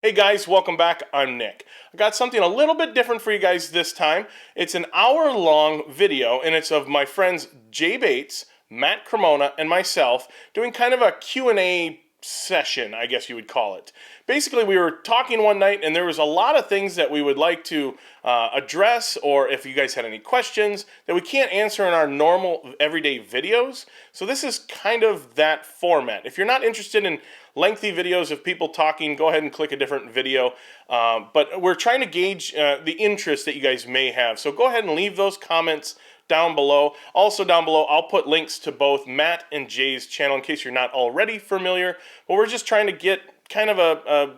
Hey guys, welcome back. I'm Nick. I got something a little bit different for you guys this time. It's an hour-long video, and it's of my friends Jay Bates, Matt Cremona, and myself doing kind of a Q&A session, I guess you would call it. Basically, we were talking one night, and there was a lot of things that we would like to address, or if you guys had any questions that we can't answer in our normal everyday videos. So this is kind of that format. If you're not interested in lengthy videos of people talking, go ahead and click a different video. But we're trying to gauge the interest that you guys may have. So go ahead and leave those comments down below. Also down below, I'll put links to both Matt and Jay's channel in case you're not already familiar. But we're just trying to get kind of a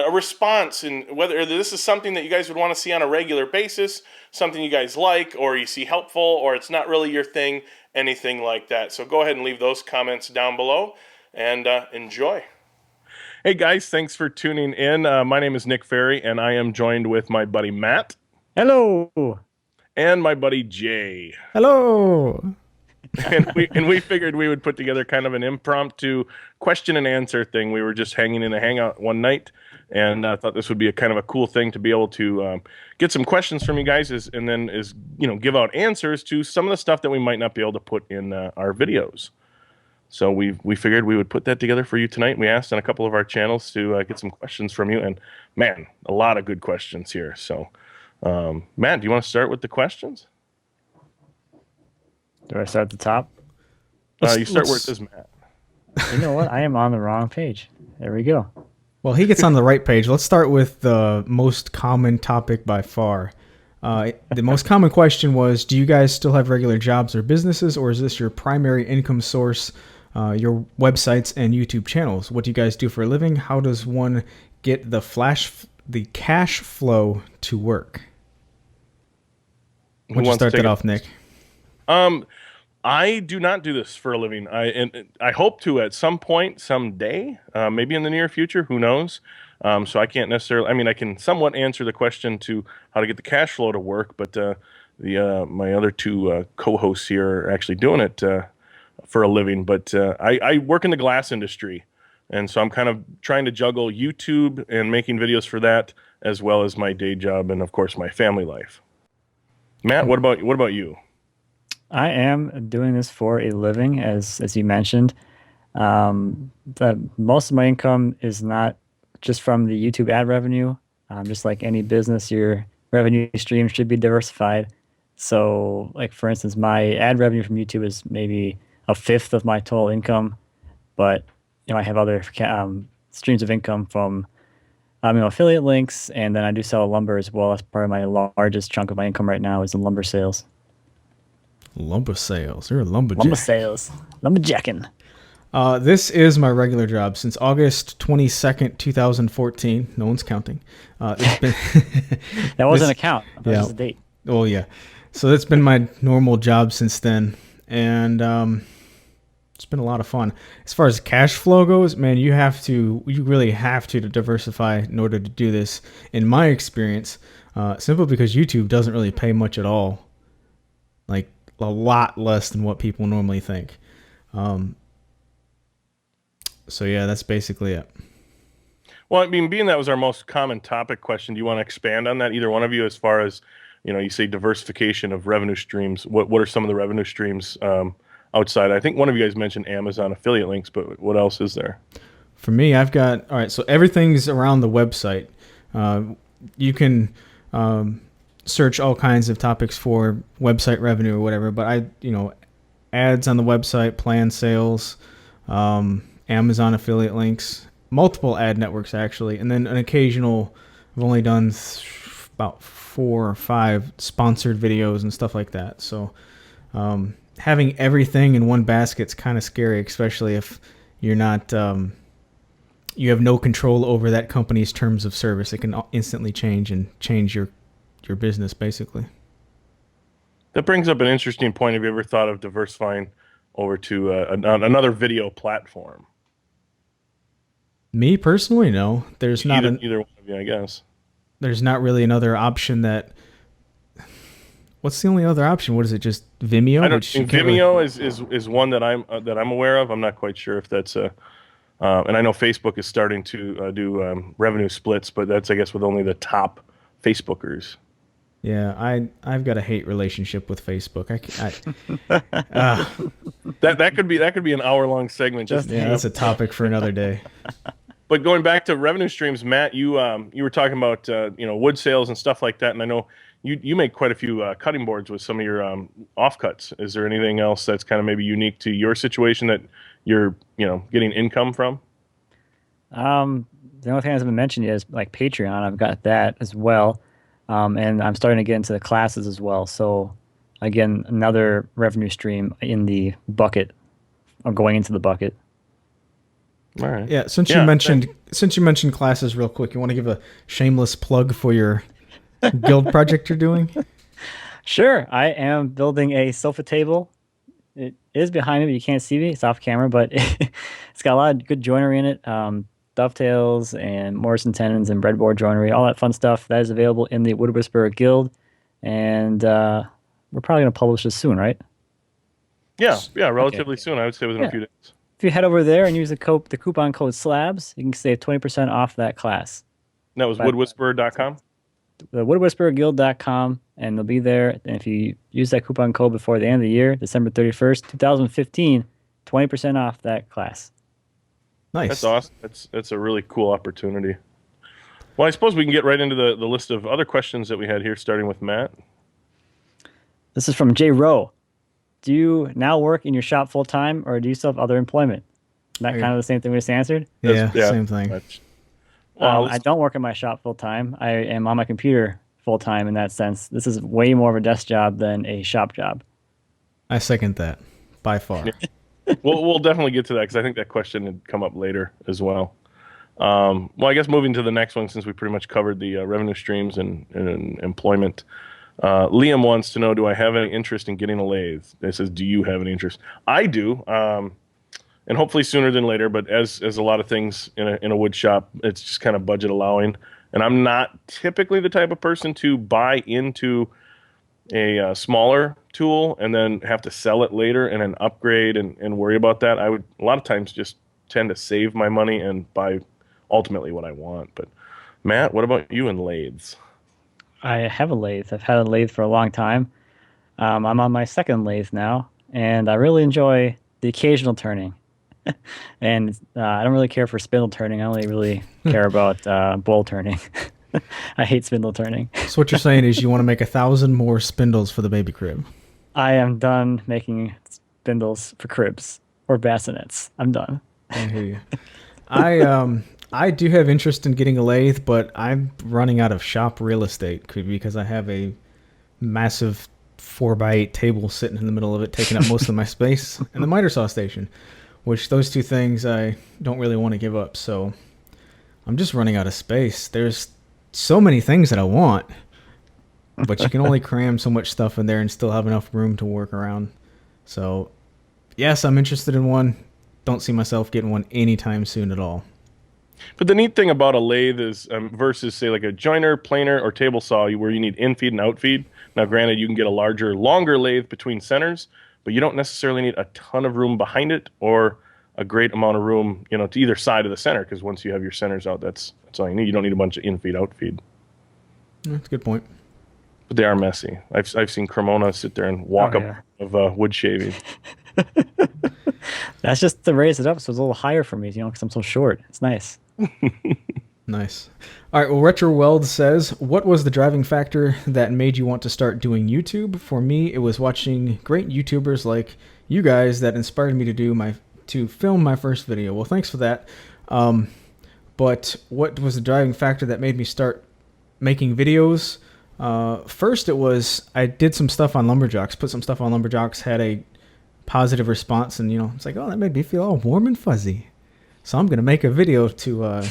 response, and whether this is something that you guys would want to see on a regular basis, something you guys like, or you see helpful, or it's not really your thing, anything like that. So go ahead and leave those comments down below, and enjoy. Hey guys, thanks for tuning in. My name is Nick Ferry, and I am joined with my buddy Matt. Hello. And my buddy Jay. Hello. and we figured we would put together kind of an impromptu question and answer thing. We were just hanging in a hangout one night, and I thought this would be a kind of a cool thing to be able to get some questions from you guys, and then give out answers to some of the stuff that we might not be able to put in our videos. So we figured we would put that together for you tonight. We asked on a couple of our channels to get some questions from you, and man, a lot of good questions here. So, Matt, do you want to start with the questions? Do I start at the top? You start where it says Matt. You know what? I am on the wrong page. There we go. Well, he gets on the right page. Let's start with the most common topic by far. The most common question was, do you guys still have regular jobs or businesses, or is this your primary income source, your websites and YouTube channels? What do you guys do for a living? How does one get the cash flow to work? Why don't you start that off, Nick? I do not do this for a living. I hope to at some point, someday, maybe in the near future. Who knows? So I can't necessarily. I mean, I can somewhat answer the question to how to get the cash flow to work, but my other two co-hosts here are actually doing it for a living. But I work in the glass industry, and so I'm kind of trying to juggle YouTube and making videos for that, as well as my day job and of course my family life. Matt, what about you? I am doing this for a living, as you mentioned. Most of my income is not just from the YouTube ad revenue. Just like any business, your revenue stream should be diversified. So, like for instance, my ad revenue from YouTube is maybe a fifth of my total income, but I have other streams of income from affiliate links, and then I do sell lumber as well. That's probably my largest chunk of my income right now is in lumber sales. Lumber sales. You're a lumberjack. Lumber sales. Lumberjacking. This is my regular job since August 22nd, 2014. No one's counting. It's been that wasn't a count. That was a date. Oh, yeah. So that's been my normal job since then. And it's been a lot of fun. As far as cash flow goes, man, you really have to diversify in order to do this. In my experience, simply because YouTube doesn't really pay much at all. Like, a lot less than what people normally think. So yeah, that's basically it. Well, I mean, being that was our most common topic question, do you want to expand on that, either one of you, as far as, you say diversification of revenue streams? What are some of the revenue streams outside? I think one of you guys mentioned Amazon affiliate links, but what else is there? For me, all right, so everything's around the website. You can search all kinds of topics for website revenue or whatever, but ads on the website, plan sales, Amazon affiliate links, multiple ad networks actually, and then an occasional, I've only done about 4 or 5 sponsored videos and stuff like that. So having everything in one basket's kind of scary, especially if you're not, you have no control over that company's terms of service. It can instantly change your business basically. That brings up an interesting point. Have you ever thought of diversifying over to another video platform? Me personally, no. There's not either one of you, I guess. There's not really another option that. What's the only other option? What is it? Just Vimeo? Vimeo is one that I'm aware of. I'm not quite sure if that's And I know Facebook is starting to do revenue splits, but that's, I guess, with only the top Facebookers. Yeah, I've got a hate relationship with Facebook. Uh, That could be an hour-long segment. Just yeah, that's a topic for another day. But going back to revenue streams, Matt, you were talking about wood sales and stuff like that, and I know you make quite a few cutting boards with some of your offcuts. Is there anything else that's kind of maybe unique to your situation that you're getting income from? The only thing that hasn't been mentioned yet is like Patreon. I've got that as well. And I'm starting to get into the classes as well. So again, another revenue stream in the bucket or going into the bucket. All right. Yeah, Yeah, since you mentioned classes real quick, you want to give a shameless plug for your guild project you're doing? Sure, I am building a sofa table. It is behind me, but you can't see me. It's off camera, but it's got a lot of good joinery in it. Dovetails and Morrison tenons and breadboard joinery, all that fun stuff. That is available in the Wood Whisperer Guild. And we're probably going to publish this soon, right? yeah, Okay. relatively soon. I would say within a Yeah. few days. If you head over there and use the coupon code SLABS, you can save 20% off that class. And that was But woodwhisperer.com. the woodwhispererguild.com, and they'll be there. And if you use that coupon code before the end of the year, December 31st, 2015, 20% off that class. That's Nice. awesome. That's a really cool opportunity. Well, I suppose we can get right into the list of other questions that we had here, starting with Matt. This is from Jay Rowe. Do you now work in your shop full time, or do you still have other employment? Isn't that kind of the same thing we just answered? Yeah, Yeah, same thing. much. Well, I don't work in my shop full time. I am on my computer full time in that sense. This is way more of a desk job than a shop job. I second that by far. we'll definitely get to that because I think that question had come up later as well. Well, I guess moving to the next one, since we pretty much covered the revenue streams and employment. Liam wants to know, do I have any interest in getting a lathe? It says, do you have any interest? I do, and hopefully sooner than later. But as a lot of things in a wood shop, it's just kind of budget allowing. And I'm not typically the type of person to buy into a smaller tool and then have to sell it later and then upgrade and worry about that. I would a lot of times just tend to save my money and buy ultimately what I want. But Matt, what about you and lathes? I have a lathe. I've had a lathe for a long time. I'm on my second lathe now, and I really enjoy the occasional turning. And I don't really care for spindle turning. I only really care about bowl turning. I hate spindle turning. So what you're saying is you want to make 1,000 more spindles for the baby crib. I am done making spindles for cribs or bassinets. I'm done. I hear you. I do have interest in getting a lathe, but I'm running out of shop real estate because I have a massive 4x8 table sitting in the middle of it, taking up most of my space, and the miter saw station, which those two things I don't really want to give up. So I'm just running out of space. There's so many things that I want, but you can only cram so much stuff in there and still have enough room to work around. So yes, I'm interested in one. Don't see myself getting one anytime soon at all. But the neat thing about a lathe is versus say like a joiner, planer, or table saw, where you need infeed and outfeed. Now, granted, you can get a larger, longer lathe between centers, but you don't necessarily need a ton of room behind it or a great amount of room, to either side of the center. Because once you have your centers out, that's all you need. You don't need a bunch of infeed, outfeed. That's a good point. But they are messy. I've seen Cremona sit there and walk Oh, up yeah. of wood shaving. That's just to raise it up so it's a little higher for me, because I'm so short. It's nice. Nice. All right. Well, Retro Weld says, what was the driving factor that made you want to start doing YouTube? For me, it was watching great YouTubers like you guys that inspired me to film my first video. Well, thanks for that. But what was the driving factor that made me start making videos? First, it was I did some stuff on Lumberjocks, put some stuff on Lumberjocks, had a positive response, and it's like, oh, that made me feel all warm and fuzzy. So I'm gonna make a video to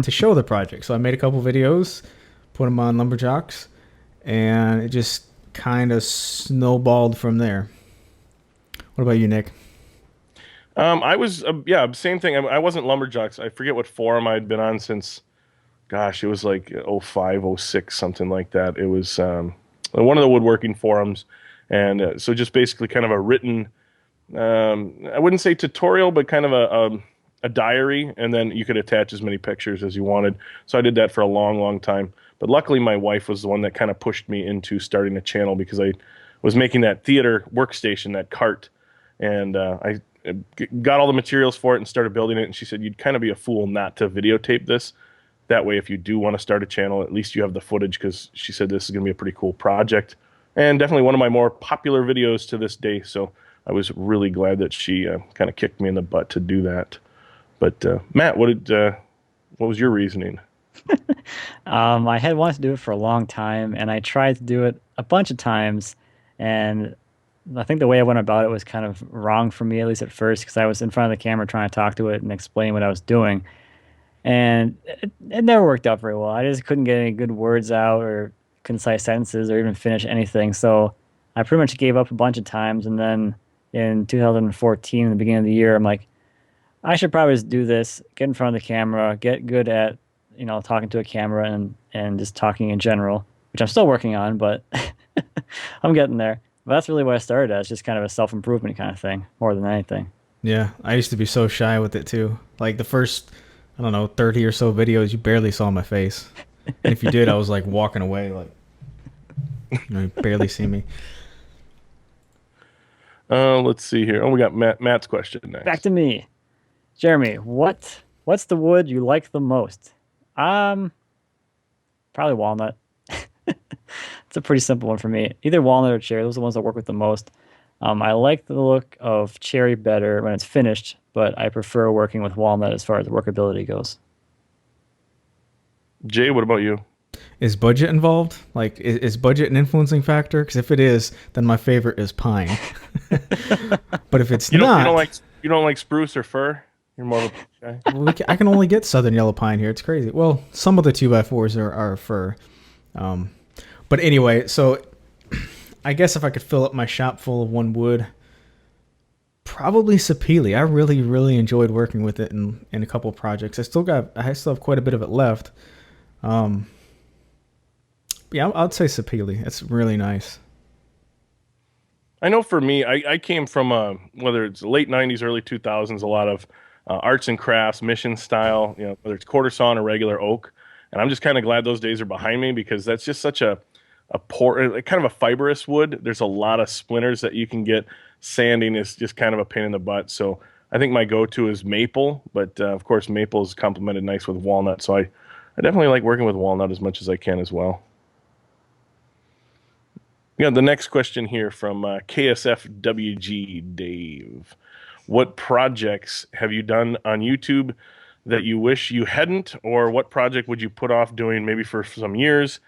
show the project. So I made a couple videos, put them on Lumberjocks, and it just kind of snowballed from there. What about you, Nick? I was same thing. I wasn't Lumberjacks. I forget what forum I'd been on since. Gosh, it was like '05, '06, something like that. It was one of the woodworking forums, and so just basically kind of a written, I wouldn't say tutorial, but kind of a diary, and then you could attach as many pictures as you wanted. So I did that for a long, long time. But luckily, my wife was the one that kind of pushed me into starting a channel because I was making that theater workstation, that cart, and I got all the materials for it and started building it. And she said, "You'd kind of be a fool not to videotape this. That way, if you do want to start a channel, at least you have the footage," because she said this is going to be a pretty cool project and definitely one of my more popular videos to this day. So I was really glad that she kind of kicked me in the butt to do that. But Matt, what was your reasoning? I had wanted to do it for a long time, and I tried to do it a bunch of times, and I think the way I went about it was kind of wrong for me, at least at first, because I was in front of the camera trying to talk to it and explain what I was doing, and it never worked out very well. I just couldn't get any good words out or concise sentences or even finish anything. So I pretty much gave up a bunch of times, and then in 2014, in the beginning of the year, I'm like, I should probably just do this, get in front of the camera, get good at, talking to a camera and just talking in general, which I'm still working on, but I'm getting there. But that's really what I started as, just kind of a self-improvement kind of thing, more than anything. Yeah, I used to be so shy with it too. Like the first, I don't know, 30 or so videos, you barely saw my face. And if you did, I was like walking away, like, you barely see me. Let's see here. Oh, we got Matt's question next. Back to me. Jeremy, what's the wood you like the most? Probably walnut. It's a pretty simple one for me. Either walnut or cherry. Those are the ones I work with the most. I like the look of cherry better when it's finished, but I prefer working with walnut as far as workability goes. Jay, what about you? Is budget involved? Like, is budget an influencing factor? Because if it is, then my favorite is pine. But if it's not, you don't like spruce or fir. You're more of a guy. I can only get southern yellow pine here. It's crazy. Well, some of the 2x4s are fir. But anyway, so I guess if I could fill up my shop full of one wood, probably sapele. I really, really enjoyed working with it in a couple of projects. I still have quite a bit of it left. Yeah, I'd say sapele. It's really nice. I know for me, I came from whether it's late '90s, early 2000s, a lot of arts and crafts, mission style. Whether it's quarter sawn or regular oak, and I'm just kind of glad those days are behind me because that's just such a kind of a fibrous wood. There's a lot of splinters that you can get. Sanding is just kind of a pain in the butt. So I think my go-to is maple, but of course maple is complemented nice with walnut. So I definitely like working with walnut as much as I can as well. We got the next question here from KSFWG Dave. What projects have you done on YouTube that you wish you hadn't, or what project would you put off doing maybe for some years?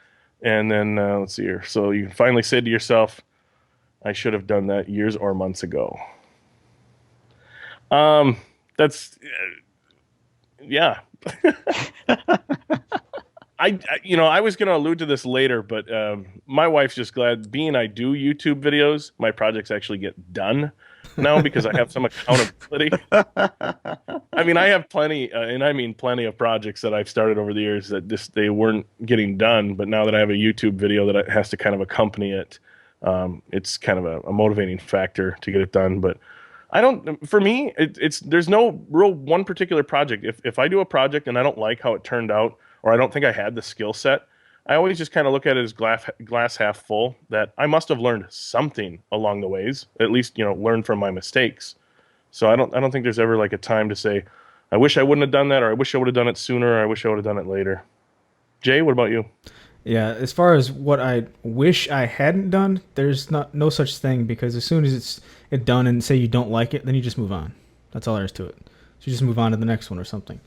And then let's see here. So you finally said to yourself, I should have done that years or months ago. That's yeah. I was going to allude to this later, but my wife's just glad being I do YouTube videos, my projects actually get done now because I have some accountability. I mean, I have plenty, and I mean plenty of projects that I've started over the years that they weren't getting done, but now that I have a YouTube video that has to kind of accompany it, it's kind of a motivating factor to get it done. But for me, there's no real one particular project. If I do a project and I don't like how it turned out, or I don't think I had the skill set, I always just kind of look at it as glass half full, that I must have learned something along the ways, at least, learn from my mistakes. So I don't think there's ever like a time to say, I wish I wouldn't have done that, or I wish I would have done it sooner, or I wish I would have done it later. Jay, what about you? Yeah, as far as what I wish I hadn't done, there's no such thing, because as soon as it's done and say you don't like it, then you just move on. That's all there is to it. So you just move on to the next one or something.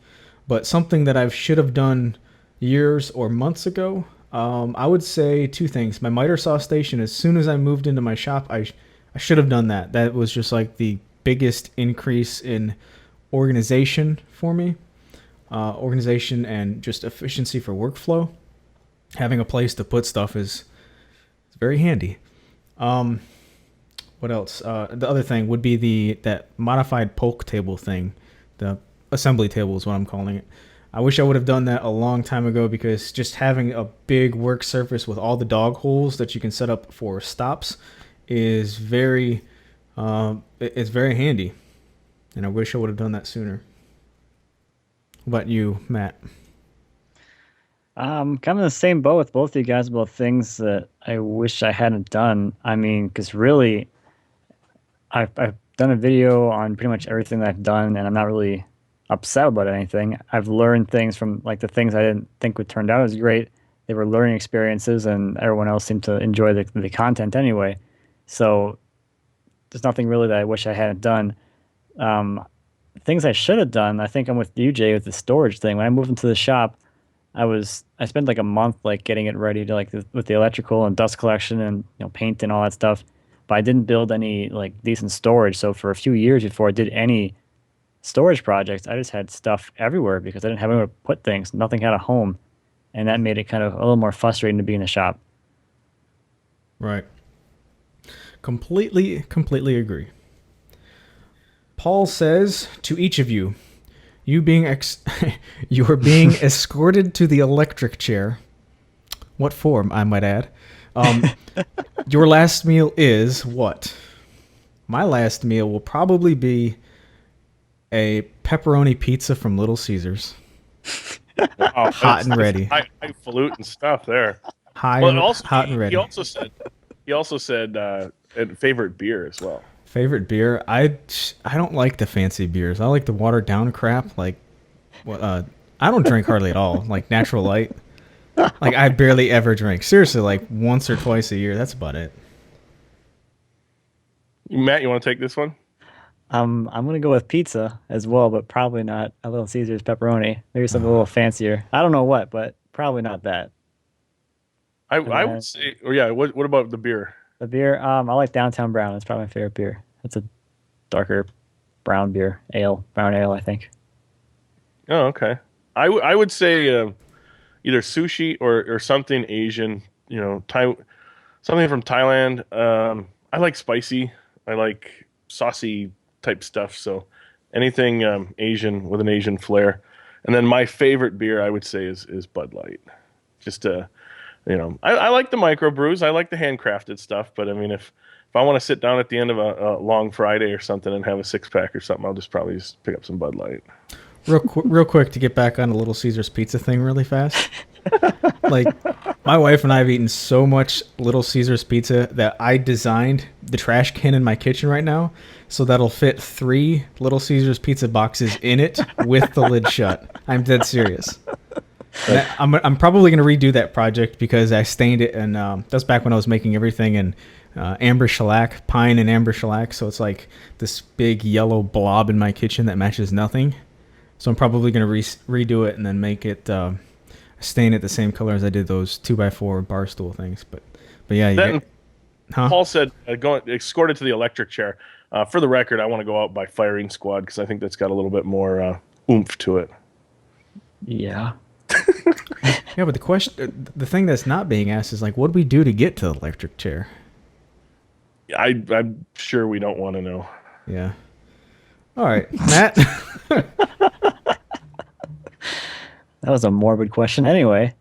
But something that I should have done years or months ago, I would say two things. My miter saw station, as soon as I moved into my shop, I should have done that. That was just like the biggest increase in organization for me. Organization and just efficiency for workflow. Having a place to put stuff is very handy. What else? The other thing would be that modified polk table thing. The assembly table is what I'm calling it. I wish I would have done that a long time ago, because just having a big work surface with all the dog holes that you can set up for stops is very handy. And I wish I would have done that sooner. about you, Matt? Kind of the same boat with both of you guys about things that I wish I hadn't done. I mean, because really, I've done a video on pretty much everything that I've done, and I'm not really upset about anything. I've learned things from like the things I didn't think would turn out as great. They were learning experiences, and everyone else seemed to enjoy the content anyway. So there's nothing really that I wish I hadn't done. Um, Things I should have done. I think I'm with you, Jay, with the storage thing. When I moved into the shop, I spent like a month like getting it ready to with the electrical and dust collection and paint and all that stuff. But I didn't build any like decent storage. So for a few years before I did any storage projects, I just had stuff everywhere because I didn't have anywhere to put things. Nothing had a home, and that made it kind of a little more frustrating to be in the shop. Right. Completely agree. Paul says to each of you, you are being escorted to the electric chair. What for, I might add. Your last meal is what? My last meal will probably be a pepperoni pizza from Little Caesars. Wow, Hot and ready. Highfalutin stuff there. Hot and ready. He also said favorite beer as well. Favorite beer? I don't like the fancy beers. I like the watered down crap. Like, I don't drink hardly at all. Like Natural Light. Like I barely ever drink. Seriously, like once or twice a year. That's about it. Matt, you want to take this one? I'm gonna go with pizza as well, but probably not a Little Caesars pepperoni. Maybe something a little fancier. I don't know what, but probably not that. I would say, or yeah. What about the beer? The beer, I like Downtown Brown. That's probably my favorite beer. It's a darker brown beer, brown ale, I think. Oh, okay. I would say either sushi or something Asian. Something from Thailand. I like spicy. I like saucy type stuff. So anything Asian with an Asian flair. And then my favorite beer, I would say, is Bud Light. Just I like the microbrews. I like the handcrafted stuff. But I mean, if I want to sit down at the end of a long Friday or something and have a 6-pack or something, I'll probably just pick up some Bud Light. Real quick to get back on the Little Caesars pizza thing really fast. Like, my wife and I have eaten so much Little Caesars pizza that I designed the trash can in my kitchen right now so that'll fit 3 Little Caesars pizza boxes in it with the lid shut. I'm dead serious. I'm probably going to redo that project because I stained it, and that's back when I was making everything in amber shellac, pine and amber shellac. So it's like this big yellow blob in my kitchen that matches nothing. So I'm probably going to redo it and then make it stain it the same color as I did those 2x4 bar stool things. But yeah, Paul said escorted to the electric chair. For the record, I want to go out by firing squad because I think that's got a little bit more oomph to it. Yeah. Yeah, but the thing that's not being asked is like, what do we do to get to the electric chair? I'm sure we don't want to know. Yeah. All right, Matt. That was a morbid question. Anyway,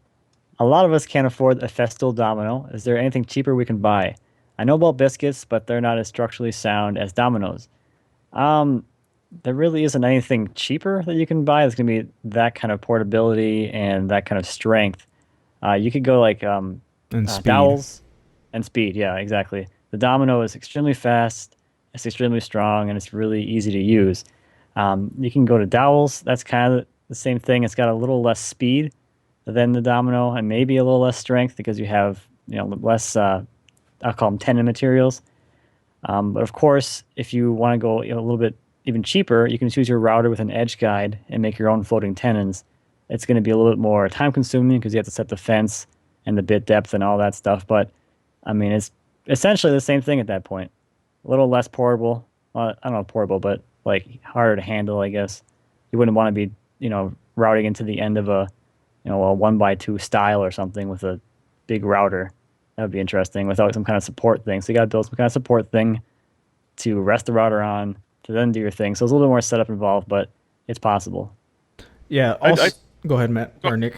a lot of us can't afford a Festool domino. Is there anything cheaper we can buy? I know about biscuits, but they're not as structurally sound as dominoes. There really isn't anything cheaper that you can buy that's going to be that kind of portability and that kind of strength. You could go like And speed. dowels and speed. Yeah, exactly. The domino is extremely fast, it's extremely strong, and it's really easy to use. You can go to dowels. That's kind of the same thing. It's got a little less speed than the domino and maybe a little less strength because you have less, I'll call them tenon materials. But of course, if you want to go a little bit even cheaper, you can choose your router with an edge guide and make your own floating tenons. It's going to be a little bit more time consuming because you have to set the fence and the bit depth and all that stuff. But I mean, it's essentially the same thing at that point. A little less portable. Well, I don't know, portable, but like harder to handle, I guess. You wouldn't want to be, routing into the end of a 1x2 style or something with a big router. That would be interesting without some kind of support thing. So you got to build some kind of support thing to rest the router on to then do your thing. So it's a little bit more setup involved, but it's possible. Yeah. Go ahead, Matt or Nick.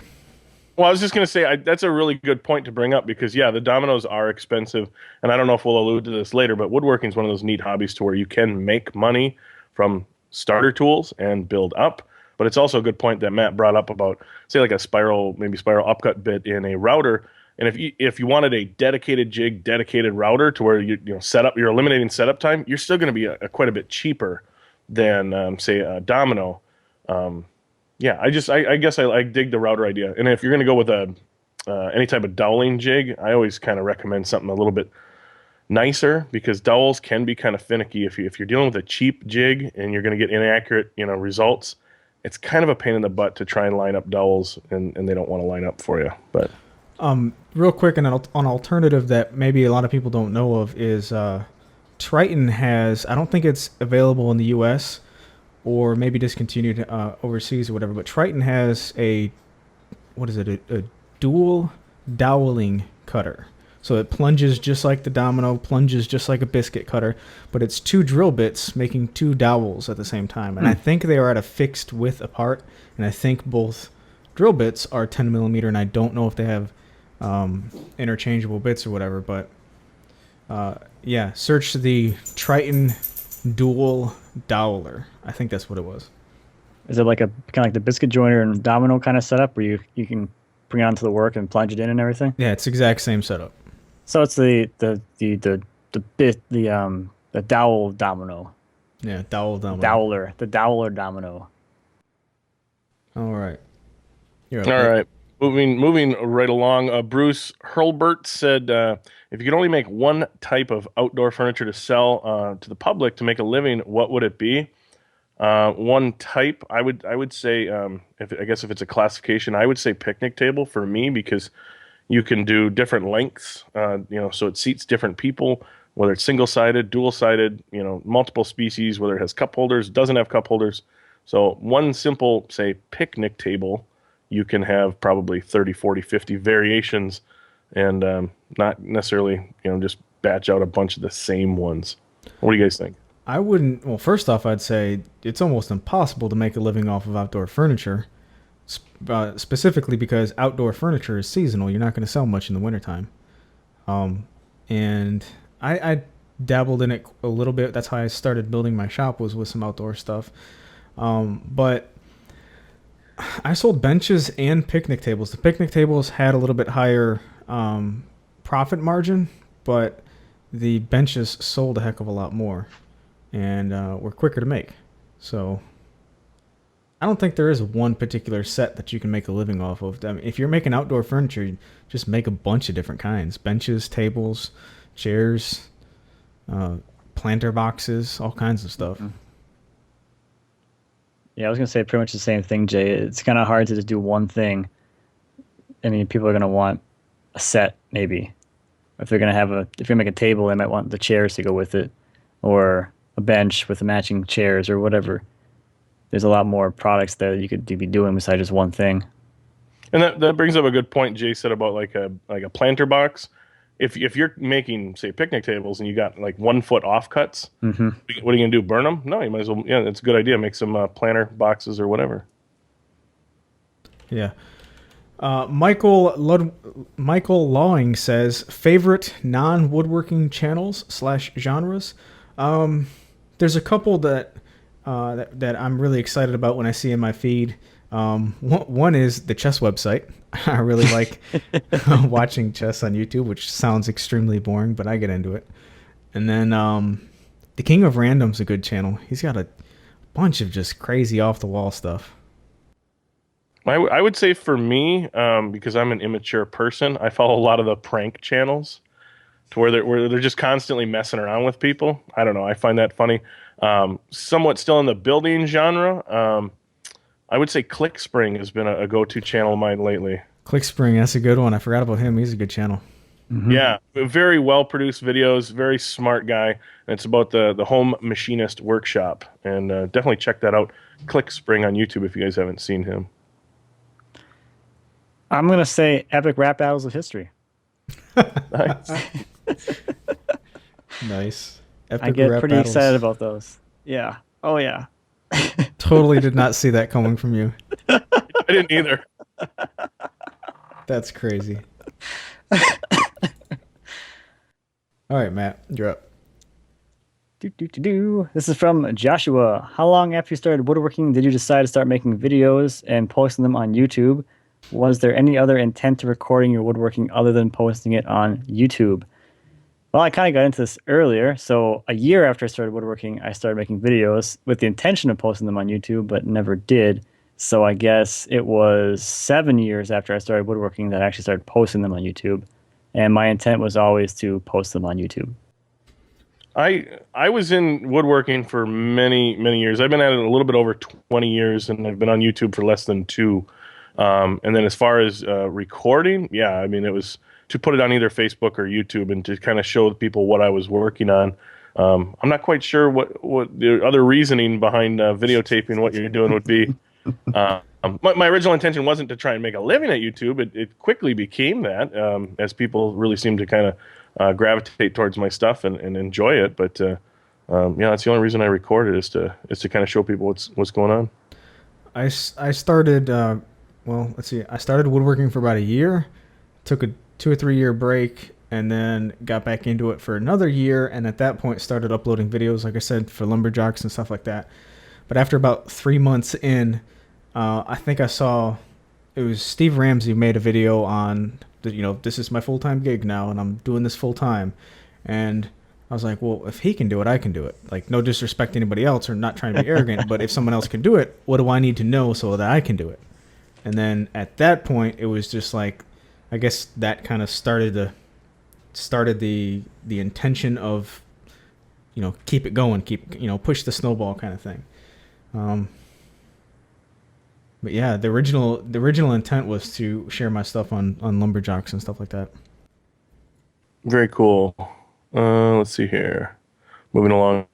Well, I was just going to say that's a really good point to bring up because, yeah, the dominoes are expensive. And I don't know if we'll allude to this later, but woodworking is one of those neat hobbies to where you can make money from starter tools and build up. But it's also a good point that Matt brought up about, say, like a spiral, maybe spiral upcut bit in a router. And if you wanted a dedicated jig, dedicated router to where you're eliminating setup time, you're still going to be quite a bit cheaper than say a domino. Yeah, I guess I dig the router idea. And if you're going to go with any type of doweling jig, I always kind of recommend something a little bit nicer, because dowels can be kind of finicky. If you're dealing with a cheap jig and you're going to get inaccurate results, it's kind of a pain in the butt to try and line up dowels, and they don't want to line up for you. But real quick, an alternative that maybe a lot of people don't know of is Triton has, I don't think it's available in the U.S. or maybe discontinued overseas or whatever, but Triton has a dual doweling cutter. So it plunges just like the domino, plunges just like a biscuit cutter, but it's 2 drill bits making 2 dowels at the same time. And I think they are at a fixed width apart, and I think both drill bits are 10 millimeter, and I don't know if they have interchangeable bits or whatever, but yeah, search the Triton dual doweler. I think that's what it was. Is it like a kind of like the biscuit joiner and domino kind of setup where you can bring it onto the work and plunge it in and everything? Yeah, it's exact same setup. So it's the dowel domino. Yeah, dowel domino. The doweler domino. All right. You're up. all right, moving right along. Bruce Hurlbert said, if you could only make one type of outdoor furniture to sell to the public to make a living, what would it be? One type, I would say, I guess if it's a classification, I would say picnic table for me, because you can do different lengths, so it seats different people, whether it's single-sided, dual-sided, multiple species, whether it has cup holders, doesn't have cup holders. So one simple, say, picnic table, you can have probably 30, 40, 50 variations, and not necessarily, just batch out a bunch of the same ones. What do you guys think? I wouldn't. Well, first off, I'd say it's almost impossible to make a living off of outdoor furniture, specifically because outdoor furniture is seasonal. You're not going to sell much in the wintertime. And I dabbled in it a little bit. That's how I started building my shop, was with some outdoor stuff. But I sold benches and picnic tables. The picnic tables had a little bit higher profit margin, but the benches sold a heck of a lot more and were quicker to make. So I don't think there is one particular set that you can make a living off of. I mean, if you're making outdoor furniture, just make a bunch of different kinds: benches, tables, chairs, planter boxes, all kinds of stuff. Yeah, I was gonna say pretty much the same thing, Jay. It's kind of hard to just do one thing. I mean, people are gonna want a set, maybe. If you make a table, they might want the chairs to go with it, or a bench with the matching chairs, or whatever. There's a lot more products that you could be doing besides just one thing. And that brings up a good point Jay said about like a planter box. If you're making, say, picnic tables and you got like 1 foot offcuts, what are you gonna do? Burn them? No, you might as well. Yeah, it's a good idea. Make some planter boxes or whatever. Yeah. Michael Lawing says favorite non-woodworking channels / genres. There's a couple that I'm really excited about when I see in my feed. One is the chess website. I really like watching chess on YouTube, which sounds extremely boring, but I get into it. And then the King of Random's a good channel. He's got a bunch of just crazy off the wall stuff. I would say for me, because I'm an immature person, I follow a lot of the prank channels, to where they're just constantly messing around with people. I don't know. I find that funny. Somewhat still in the building genre. I would say ClickSpring has been a go-to channel of mine lately. ClickSpring, that's a good one. I forgot about him. He's a good channel. Mm-hmm. Yeah, very well-produced videos, very smart guy. And it's about the home machinist workshop. And definitely check that out. ClickSpring on YouTube if you guys haven't seen him. I'm going to say Epic Rap Battles of History. Nice. Nice. Epic I get rap pretty battles. excited about those. Yeah. Oh, yeah. Totally did not see that coming from you. I didn't either. That's crazy. All right, Matt, you're up. This is from Joshua. How long after you started woodworking did you decide to start making videos and posting them on YouTube? Was there any other intent to recording your woodworking other than posting it on YouTube? Well, I kind of got into this earlier. So a year after I started woodworking, I started making videos with the intention of posting them on YouTube, but never did. So I guess it was 7 years after I started woodworking that I actually started posting them on YouTube. And my intent was always to post them on YouTube. I was in woodworking for many years. I've been at it a little bit over 20 years, and I've been on YouTube for less than 2. And then as far as recording, yeah, I mean, it was to put it on either Facebook or YouTube and to kind of show people what I was working on. I'm not quite sure what the other reasoning behind videotaping what you're doing would be. My original intention wasn't to try and make a living at YouTube. It quickly became that as people really seemed to kind of gravitate towards my stuff and enjoy it. But yeah, that's the only reason I recorded is to kind of show people what's going on. I started, well, let's see. I started woodworking for about a year, took a 2 or 3 year break, and then got back into it for another year. And at that point, started uploading videos, like I said, for lumberjacks and stuff like that. But after about 3 months in, I think I saw it was Steve Ramsey made a video on, this is my full-time gig now, and I'm doing this full-time. And I was like, well, if he can do it, I can do it. Like, no disrespect to anybody else or not trying to be arrogant, but if someone else can do it, what do I need to know so that I can do it? And then at that point, it was just like, I guess that kind of started the intention of, keep it going, push the snowball kind of thing. But yeah, the original intent was to share my stuff on lumberjacks and stuff like that. Very cool. Let's see here. Moving along.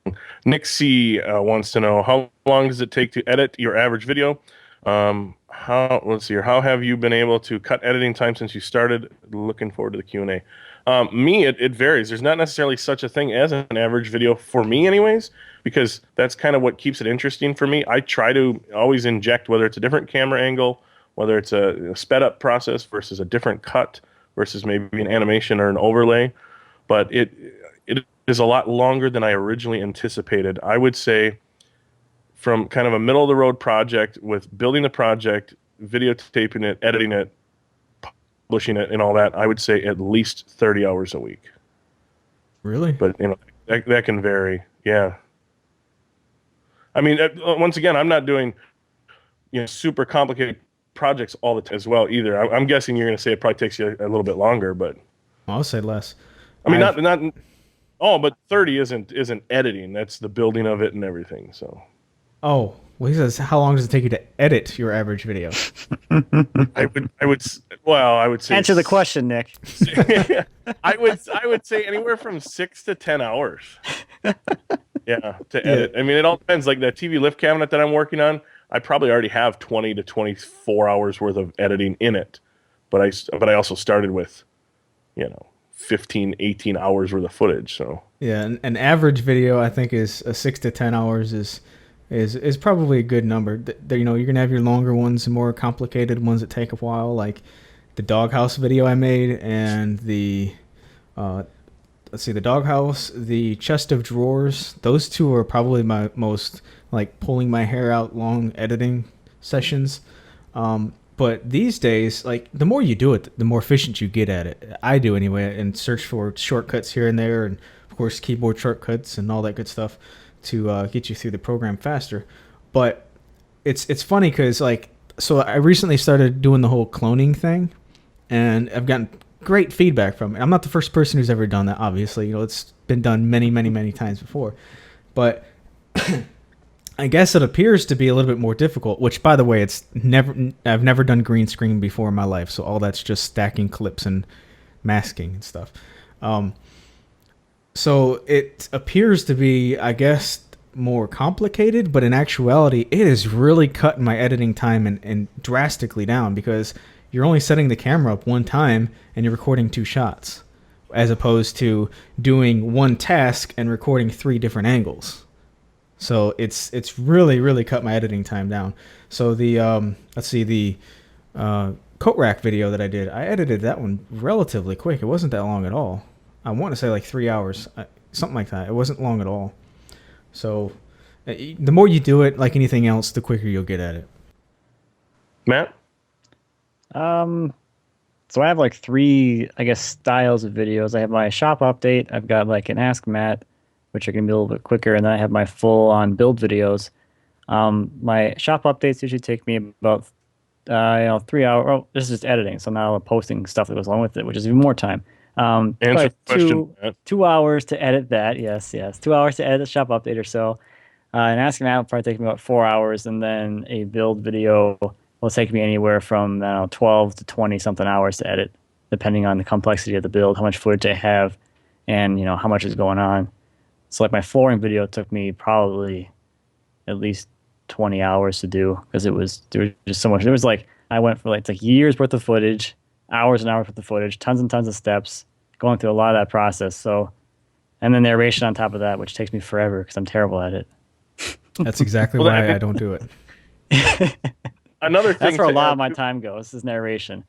Nick C wants to know, how long does it take to edit your average video? Let's see here. How have you been able to cut editing time since you started? Looking forward to the Q&A. It varies. There's not necessarily such a thing as an average video for me anyways, because that's kind of what keeps it interesting for me. I try to always inject, whether it's a different camera angle, whether it's a sped up process versus a different cut versus maybe an animation or an overlay. But it is a lot longer than I originally anticipated. I would say from kind of a middle of the road project with building the project, videotaping it, editing it, publishing it, and all that, I would say at least 30 hours a week. Really? But that can vary. Yeah. I mean, once again, I'm not doing super complicated projects all the time as well either. I'm guessing you're going to say it probably takes you a little bit longer, but I'll say less. I mean, not. Oh, but 30 isn't editing. That's the building of it and everything. So. Oh, well, he says, how long does it take you to edit your average video? I would say. Answer the question, Nick. I would say anywhere from 6 to 10 hours. Yeah, to edit. I mean, it all depends. Like that TV lift cabinet that I'm working on, I probably already have 20 to 24 hours worth of editing in it. But I also started with, 15, 18 hours worth of footage. So yeah, an average video I think is 6 to 10 hours is probably a good number. You're gonna have your longer ones and more complicated ones that take a while, like the doghouse video I made and the the doghouse, the chest of drawers. Those two are probably my most like pulling my hair out long editing sessions. But these days, like the more you do it, the more efficient you get at it. I do anyway, and search for shortcuts here and there, and of course keyboard shortcuts and all that good stuff to get you through the program faster. But it's funny because so I recently started doing the whole cloning thing, and I've gotten great feedback from it. I'm not the first person who's ever done that, obviously. It's been done many times before. But I guess it appears to be a little bit more difficult, which, by the way, I've never done green screen before in my life, so all that's just stacking clips and masking and stuff. So it appears to be, I guess, more complicated, but in actuality, it is really cutting my editing time and drastically down, because you're only setting the camera up one time and you're recording 2 shots, as opposed to doing one task and recording 3 different angles. So it's really cut my editing time down. So the coat rack video that I did, I edited that one relatively quick. It wasn't that long at all. I want to say like 3 hours, something like that. It wasn't long at all. So the more you do it, like anything else, the quicker you'll get at it. Matt? Um, so I have like three, I guess, styles of videos. I have my shop update. I've got like an Ask Matt, which are gonna be a little bit quicker, and then I have my full on build videos. My shop updates usually take me about 3 hours. Oh, this is just editing, so now I'm posting stuff that goes along with it, which is even more time. Answer Probably the question, Matt. 2 hours to edit that. Yes, yes, 2 hours to edit the shop update or so. And asking that will probably take me about 4 hours, and then a build video will take me anywhere from 12 to 20 something hours to edit, depending on the complexity of the build, how much footage I have, and how much is going on. So like my flooring video took me probably at least 20 hours to do because there was just so much. There was like I went for like it's like years worth of footage, hours and hours worth of footage, tons and tons of steps, going through a lot of that process. So and then narration on top of that, which takes me forever because I'm terrible at it. That's exactly Well, why I don't do it. Another thing That's where a to lot add of my to- time goes. Is narration.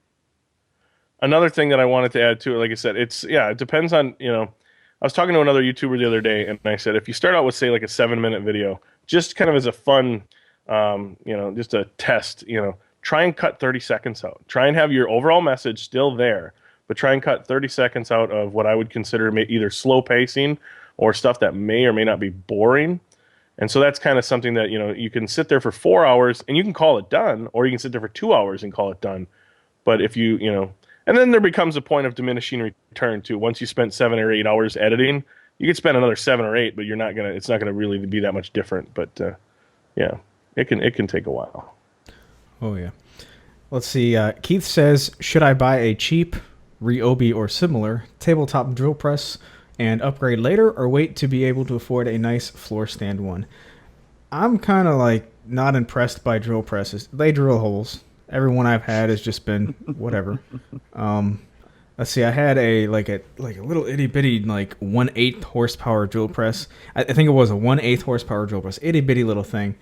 Another thing that I wanted to add to it, like I said, it depends on, I was talking to another YouTuber the other day, and I said, if you start out with, say, like a 7-minute video, just kind of as a fun, just a test, try and cut 30 seconds out. Try and have your overall message still there, but try and cut 30 seconds out of what I would consider either slow pacing or stuff that may or may not be boring. And so that's kind of something that, you can sit there for 4 hours and you can call it done, or you can sit there for 2 hours and call it done. But if and then there becomes a point of diminishing return too. Once you spent 7 or 8 hours editing, you could spend another 7 or 8, but it's not gonna really be that much different. But yeah, it can take a while. Oh yeah. Let's see. Keith says, should I buy a cheap Ryobi or similar tabletop drill press and upgrade later, or wait to be able to afford a nice floor stand one? I'm kind of like not impressed by drill presses. They drill holes. Every one I've had has just been whatever. Let's see. I had a little itty bitty like 1/8 horsepower drill press. I think it was a 1/8 horsepower drill press, itty bitty little thing,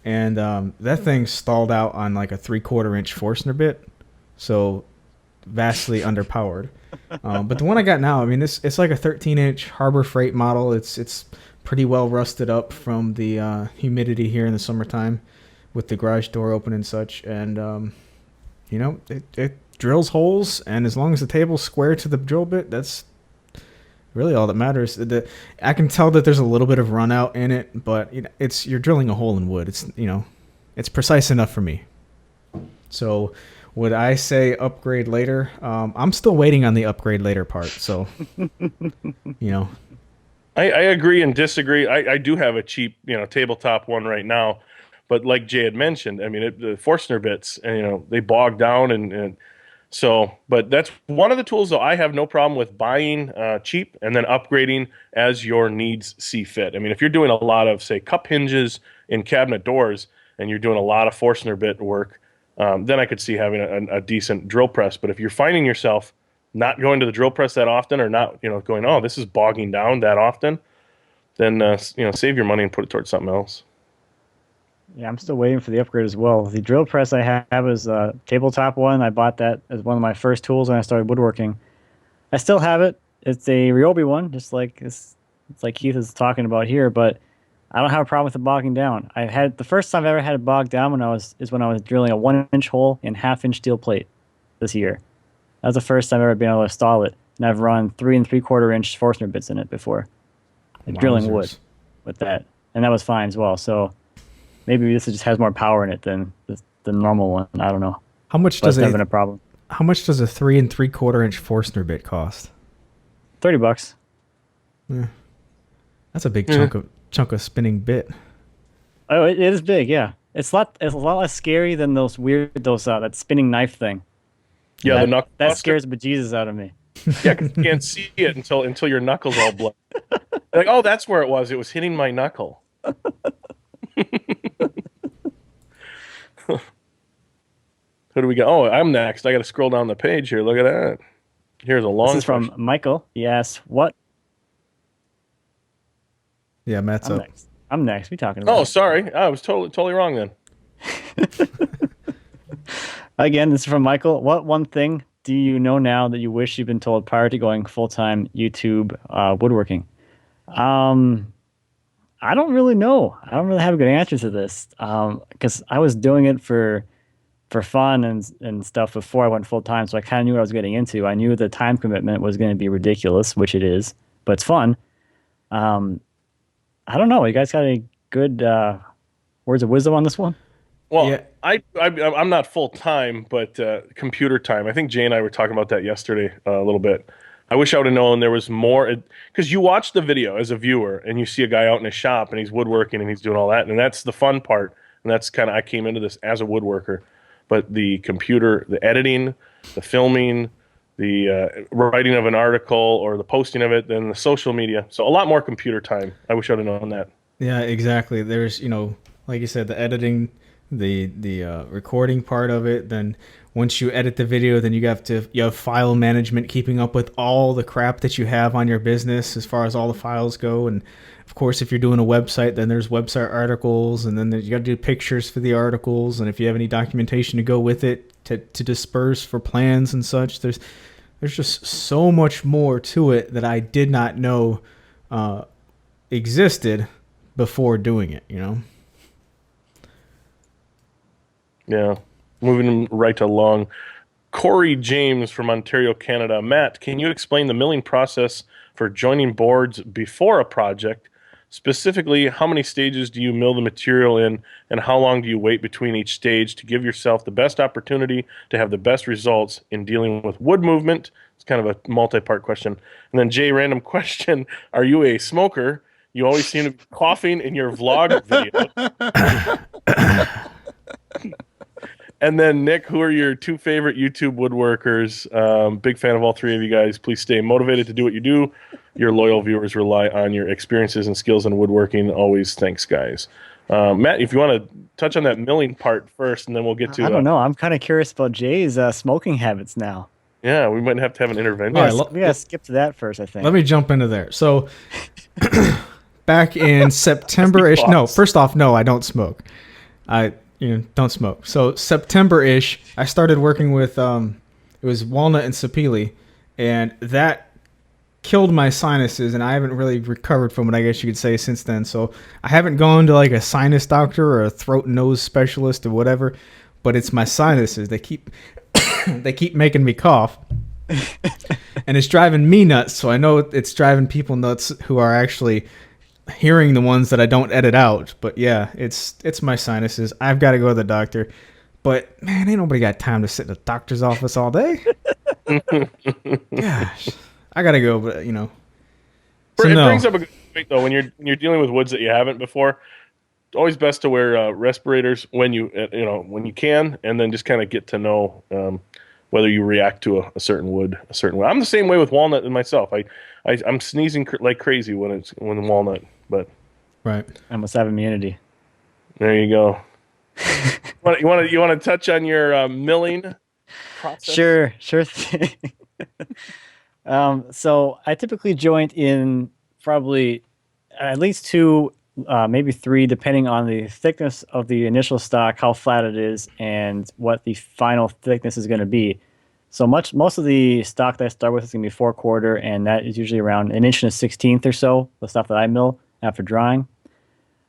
and that thing stalled out on like a 3/4 inch Forstner bit, so vastly underpowered. But the one I got now, I mean, it's like a 13-inch Harbor Freight model. It's pretty well rusted up from the humidity here in the summertime, with the garage door open and such. And it drills holes, and as long as the table's square to the drill bit, that's really all that matters. I can tell that there's a little bit of run out in it, but you're drilling a hole in wood. It's precise enough for me. So would I say upgrade later? I'm still waiting on the upgrade later part. So, I agree and disagree. I do have a cheap, tabletop one right now, but like Jay had mentioned, I mean, the Forstner bits, and they bog down, and so. But that's one of the tools, though. I have no problem with buying cheap and then upgrading as your needs see fit. I mean, if you're doing a lot of, say, cup hinges in cabinet doors, and you're doing a lot of Forstner bit work, then I could see having a decent drill press. But if you're finding yourself not going to the drill press that often, or not, going, oh, this is bogging down that often, then save your money and put it towards something else. Yeah, I'm still waiting for the upgrade as well. The drill press I have is a tabletop one. I bought that as one of my first tools when I started woodworking. I still have it. It's a Ryobi one, just like it's like Keith is talking about here, but I don't have a problem with it bogging down. I had the first time I ever had it bogged down when I was drilling a 1-inch hole in 1/2-inch steel plate this year. That was the first time I've ever been able to install it, and I've run 3 3/4-inch Forstner bits in it before, drilling wood with that, and that was fine as well. So maybe this just has more power in it than the normal one. I don't know. How much But does it's never been a problem. How much does a 3 3/4-inch Forstner bit cost? $30. Yeah. That's a big Yeah. chunk of spinning bit. Oh, it is big. Yeah, it's a lot less scary than that spinning knife thing. Yeah, the knuckle that buster. scares the bejesus out of me. Yeah, 'cause you can't see it until your knuckles all blood. Like, oh, that's where it was. It was hitting my knuckle. Who do we got? Oh, I'm next. I got to scroll down the page here. Look at that. Here's a long This is from question. Michael. Yes. What? Yeah, Matt's I'm up. next. I'm next. We talking about? Oh, sorry. I was totally wrong then. Again, this is from Michael. What one thing do you know now that you wish you'd been told prior to going full-time YouTube woodworking? I don't really know. I don't really have a good answer to this. Because I was doing it for fun and stuff before I went full time, so I kind of knew what I was getting into. I knew the time commitment was going to be ridiculous, which it is, but it's fun. Um, I don't know. You guys got any good words of wisdom on this one? Well, Yeah. I'm not full time, but computer time. I think Jay and I were talking about that yesterday a little bit. I wish I would have known there was more, because you watch the video as a viewer and you see a guy out in his shop and he's woodworking and he's doing all that, and that's the fun part. And that's kind of, I came into this as a woodworker, but the computer, the editing, the filming, the writing of an article or the posting of it, then the social media. So a lot more computer time. I wish I would have known that. Yeah, exactly. There's, like you said, the editing, the recording part of it. Then once you edit the video, then you have file management, keeping up with all the crap that you have on your business as far as all the files go. And of course, if you're doing a website, then there's website articles, and then you got to do pictures for the articles, and if you have any documentation to go with it to disperse for plans and such, there's just so much more to it that I did not know existed before doing it, Yeah. Moving right along. Corey James from Ontario, Canada. Matt, can you explain the milling process for joining boards before a project? Specifically, how many stages do you mill the material in, and how long do you wait between each stage to give yourself the best opportunity to have the best results in dealing with wood movement? It's kind of a multi-part question. And then Jay, random question. Are you a smoker? You always seem to be coughing in your vlog videos. And then Nick, who are your two favorite YouTube woodworkers? Big fan of all three of you guys. Please stay motivated to do what you do. Your loyal viewers rely on your experiences and skills in woodworking. Always, thanks, guys. Matt, if you want to touch on that milling part first, and then we'll get to. I don't know. I'm kind of curious about Jay's smoking habits now. Yeah, we might have to have an intervention. All right, We gotta skip to that first, I think. let me jump into there. So back in September-ish. No, first off, no, I don't smoke. I don't smoke. So September-ish, I started working with it was walnut and sapele, and that killed my sinuses, and I haven't really recovered from it, I guess you could say, since then. So I haven't gone to like a sinus doctor or a throat and nose specialist or whatever, but it's my sinuses. They keep they keep making me cough. And it's driving me nuts, so I know it's driving people nuts who are actually hearing the ones that I don't edit out. But yeah, it's my sinuses. I've got to go to the doctor. But man, ain't nobody got time to sit in the doctor's office all day. Gosh, I gotta go. But so It no. brings up a good point though. When you're dealing with woods that you haven't before, it's always best to wear respirators when you can, and then just kind of get to know whether you react to a certain wood a certain way. I'm the same way with walnut and myself. I'm sneezing like crazy when walnut, but Right. I must have immunity. there you go. You want to touch on your milling process? Sure thing. So I typically joint in probably at least two, maybe three, depending on the thickness of the initial stock, how flat it is, and what the final thickness is going to be. So most of the stock that I start with is going to be 4/4, and that is usually around 1 1/16 or so, the stuff that I mill after drying.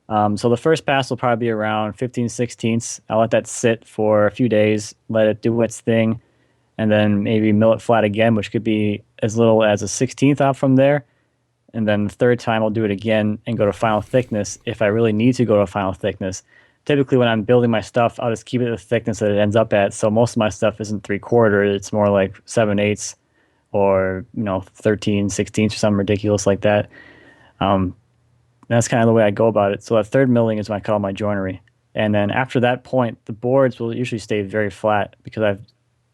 So the first pass will probably be around 15/16. I'll let that sit for a few days, let it do its thing, and then maybe mill it flat again, which could be as little as a 1/16 out from there. And then the third time I'll do it again and go to final thickness if I really need to go to final thickness. Typically when I'm building my stuff, I'll just keep it the thickness that it ends up at. So most of my stuff isn't 3/4, it's more like 7/8 or 13/16 or something ridiculous like that. That's kind of the way I go about it. So that third milling is when I cut all my joinery. And then after that point, the boards will usually stay very flat because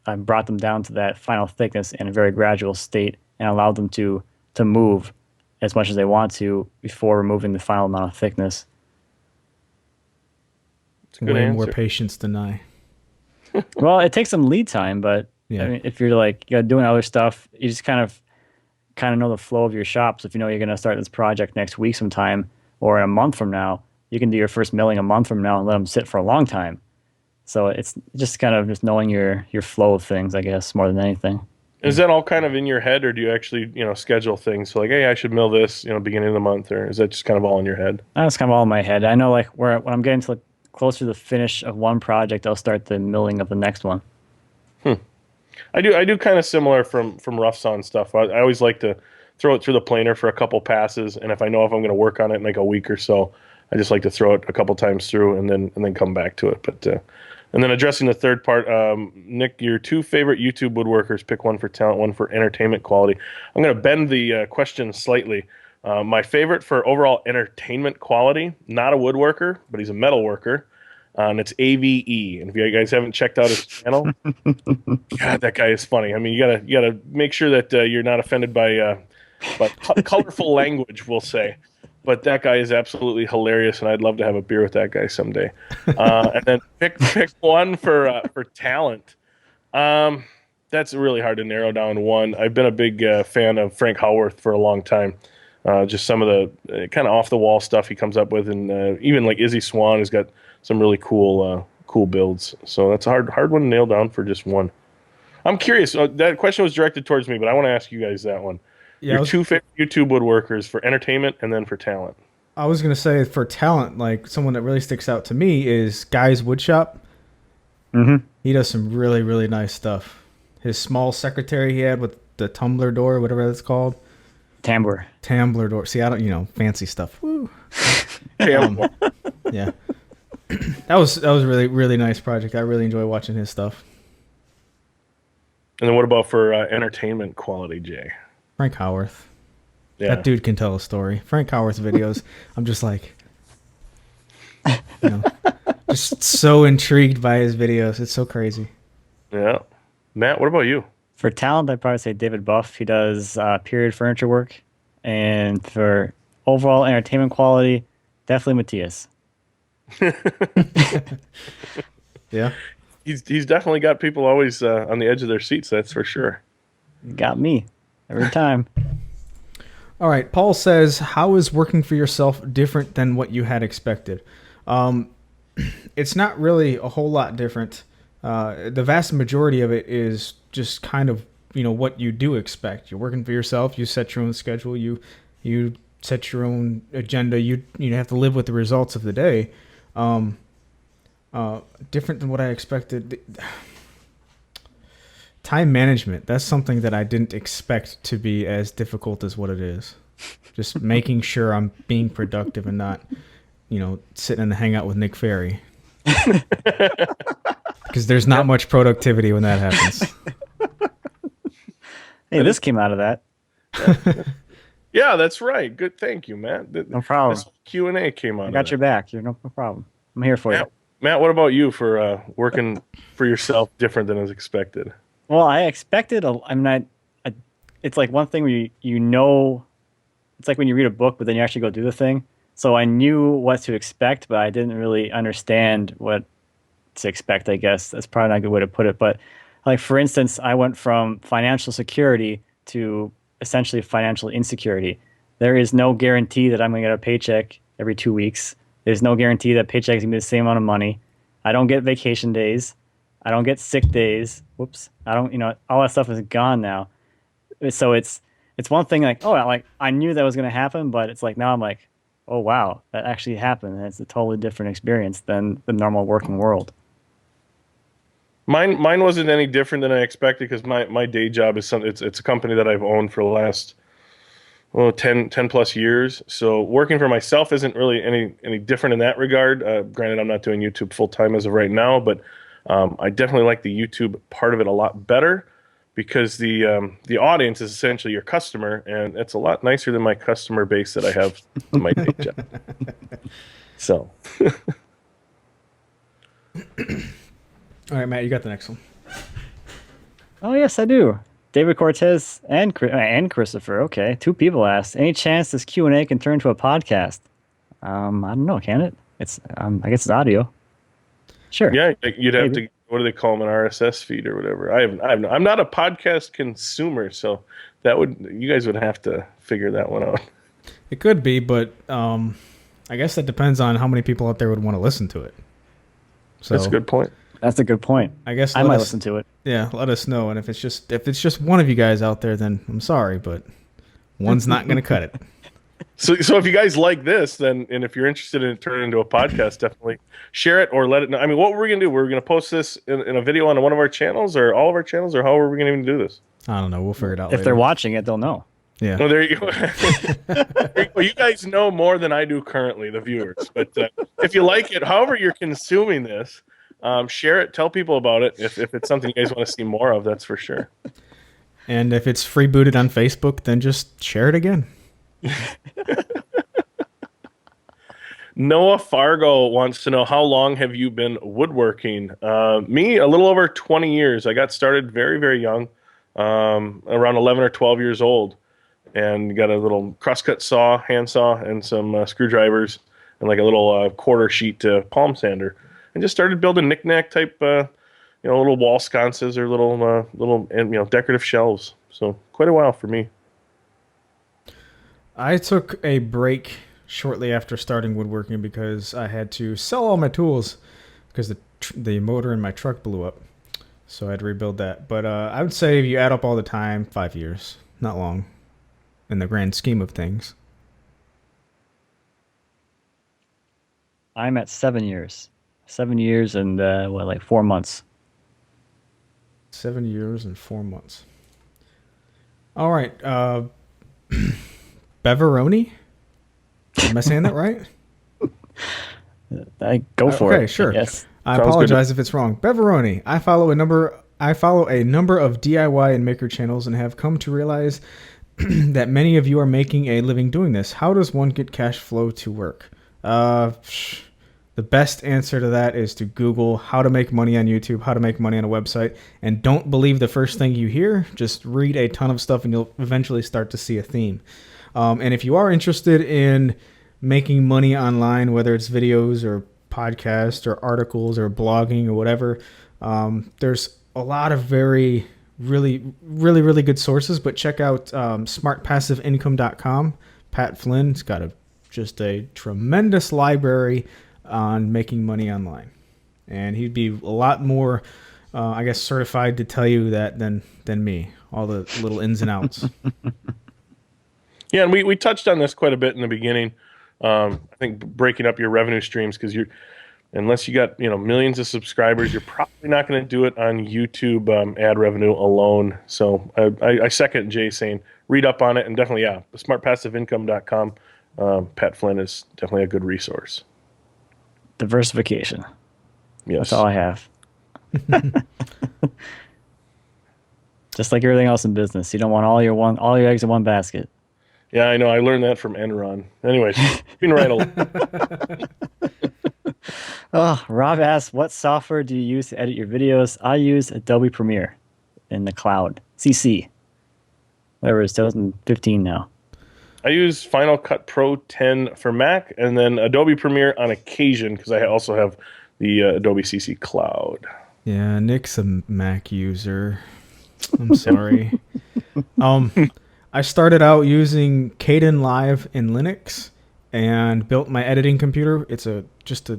I've brought them down to that final thickness in a very gradual state and allowed them to move as much as they want to before removing the final amount of thickness. It's a good Way answer. more patience than I. Well, it takes some lead time, but Yeah. I mean, if you're like doing other stuff, you just kind of know the flow of your shop. So if you know you're going to start this project next week sometime or a month from now, you can do your first milling a month from now and let them sit for a long time. So it's just kind of just knowing your flow of things, I guess, more than anything. Is that all kind of in your head, or do you actually, schedule things? So like, hey, I should mill this, beginning of the month, or is that just kind of all in your head? That's kind of all in my head. I know like when I'm getting to closer to the finish of one project, I'll start the milling of the next one. I do kind of similar from rough sawn stuff. I always like to throw it through the planer for a couple passes, and if I know if I'm going to work on it in like a week or so, I just like to throw it a couple times through and then come back to it. But and then addressing the third part, Nick, your two favorite YouTube woodworkers. Pick one for talent, one for entertainment quality. I'm going to bend the question slightly. My favorite for overall entertainment quality, not a woodworker, but he's a metal worker. And it's AVE. And if you guys haven't checked out his channel, God, that guy is funny. I mean, you gotta make sure that you're not offended by colorful language, we'll say. But that guy is absolutely hilarious, and I'd love to have a beer with that guy someday. And then pick one for talent. That's really hard to narrow down one. I've been a big fan of Frank Howarth for a long time. Just some of the kind of off the wall stuff he comes up with, and even like Izzy Swan has got some really cool builds. So that's a hard one to nail down for just one. I'm curious. That question was directed towards me, but I want to ask you guys that one. Yeah, Your two favorite YouTube woodworkers for entertainment and then for talent. I was gonna say for talent, like someone that really sticks out to me is Guy's Woodshop. Mm-hmm. He does some really, really nice stuff. His small secretary he had with the tumbler door, whatever that's called. Tambler door. See, I don't, fancy stuff. Woo. Tambour. Yeah. That was really, really nice project. I really enjoy watching his stuff. And then what about for entertainment quality, Jay? Frank Howarth. Yeah. That dude can tell a story. Frank Howarth's videos, I'm just like, just so intrigued by his videos. It's so crazy. Yeah. Matt, what about you? For talent, I'd probably say David Buff. He does period furniture work. And for overall entertainment quality, definitely Matthias. Yeah. He's definitely got people always on the edge of their seats, that's for sure. Got me every time. All right. Paul says, how is working for yourself different than what you had expected? It's not really a whole lot different. The vast majority of it is just kind of, what you do expect. You're working for yourself. You set your own schedule. You set your own agenda. You have to live with the results of the day. Different than what I expected. Time management. That's something that I didn't expect to be as difficult as what it is. Just making sure I'm being productive and not, sitting in the hangout with Nick Ferry. Because there's not much productivity when that happens. Hey, this came out of that. Yeah, that's right. Good. Thank you, Matt. No problem. This Q&A came out I of got that. your back. You're no problem. I'm here for you. Matt, what about you for working for yourself different than as expected? Well, I expected. It's like one thing where it's like when you read a book, but then you actually go do the thing. So I knew what to expect, but I didn't really understand what to expect, I guess. That's probably not a good way to put it. But like, for instance, I went from financial security to essentially financial insecurity. There is no guarantee that I'm going to get a paycheck every 2 weeks. There's no guarantee that paycheck is going to be the same amount of money. I don't get vacation days. I don't get sick days. Whoops. I don't, all that stuff is gone now. So it's one thing like, I knew that was going to happen, but it's like, now I'm like, oh, wow, that actually happened. And it's a totally different experience than the normal working world. Mine wasn't any different than I expected because my day job is it's a company that I've owned for the last 10 plus years. So working for myself isn't really any different in that regard. Granted, I'm not doing YouTube full time as of right now, but I definitely like the YouTube part of it a lot better because the audience is essentially your customer, and it's a lot nicer than my customer base that I have in my day job. So. All right, Matt, you got the next one. Oh, yes, I do. David Cortez and Christopher. Okay, 2 people asked. Any chance this Q&A can turn into a podcast? I don't know. Can it? It's I guess it's audio. Sure. Yeah, you'd have to. What do they call them? An RSS feed or whatever. I'm not a podcast consumer, so you guys would have to figure that one out. It could be, but I guess that depends on how many people out there would want to listen to it. So That's a good point. That's a good point. I guess I might listen to it. Yeah, let us know. And if it's just one of you guys out there, then I'm sorry, but one's not going to cut it. So if you guys like this, then and if you're interested in turning it into a podcast, definitely share it or let it know. I mean, what were we gonna do? We're gonna post this in a video on one of our channels or all of our channels, or how are we gonna even do this? I don't know. We'll figure it out If later. they're watching it, they'll know. Yeah. No, there you go. There you go. You guys know more than I do currently, the viewers. But if you like it, however you're consuming this, share it, tell people about it. If it's something you guys want to see more of, that's for sure. And if it's free booted on Facebook, then just share it again. Noah Fargo wants to know, how long have you been woodworking? Me, a little over 20 years. I got started very, very young, around 11 or 12 years old, and got a little crosscut saw, hand saw, and some screwdrivers, and like a little quarter sheet palm sander, and just started building knickknack type, little wall sconces or little decorative shelves. So quite a while for me. I took a break shortly after starting woodworking because I had to sell all my tools because the motor in my truck blew up. So I had to rebuild that. But I would say if you add up all the time, 5 years. Not long in the grand scheme of things. I'm at 7 years. 7 years and, 4 months. 7 years and 4 months. All right. Beveroni? Am I saying that right? I go for it. Okay, sure. Yes. I Sounds apologize if it's wrong. Beveroni. I follow a number of DIY and maker channels and have come to realize that many of you are making a living doing this. How does one get cash flow to work? The best answer to that is to Google how to make money on YouTube, how to make money on a website, and don't believe the first thing you hear. Just read a ton of stuff and you'll eventually start to see a theme. And if you are interested in making money online, whether it's videos or podcasts or articles or blogging or whatever, there's a lot of really good sources, but check out smartpassiveincome.com. Pat Flynn's got just a tremendous library on making money online, and he'd be a lot more certified to tell you that than me, all the little ins and outs. Yeah, and we touched on this quite a bit in the beginning. I think breaking up your revenue streams, because unless you got millions of subscribers, you're probably not going to do it on YouTube ad revenue alone. So I second Jay saying read up on it, and definitely smartpassiveincome.com. Pat Flynn is definitely a good resource. Diversification. Yes, that's all I have. Just like everything else in business, you don't want all your eggs in one basket. Yeah, I know. I learned that from Enron. Anyways, been right along. Oh, Rob asks, what software do you use to edit your videos? I use Adobe Premiere in the cloud. CC. Whatever it is, 2015 now. I use Final Cut Pro 10 for Mac, and then Adobe Premiere on occasion, because I also have the Adobe CC Cloud. Yeah, Nick's a Mac user. I'm sorry. I started out using Kden Live in Linux and built my editing computer. It's just a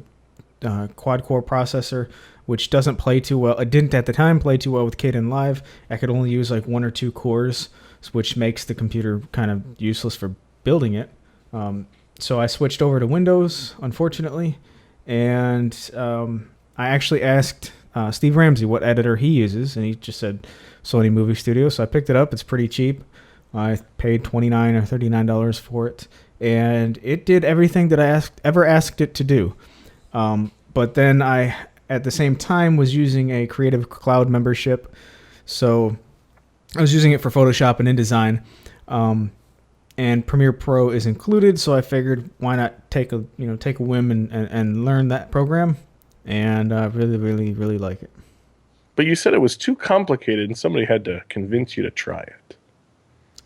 quad-core processor, which doesn't play too well. It didn't at the time play too well with Kden Live. I could only use like 1 or 2 cores, which makes the computer kind of useless for building it. So I switched over to Windows, unfortunately, and I actually asked Steve Ramsey what editor he uses, and he just said Sony Movie Studio. So I picked it up. It's pretty cheap. I paid $29 or $39 for it, and it did everything that I ever asked it to do. But then I, at the same time, was using a Creative Cloud membership, so I was using it for Photoshop and InDesign, and Premiere Pro is included. So I figured, why not take a whim and learn that program, and I really like it. But you said it was too complicated, and somebody had to convince you to try it.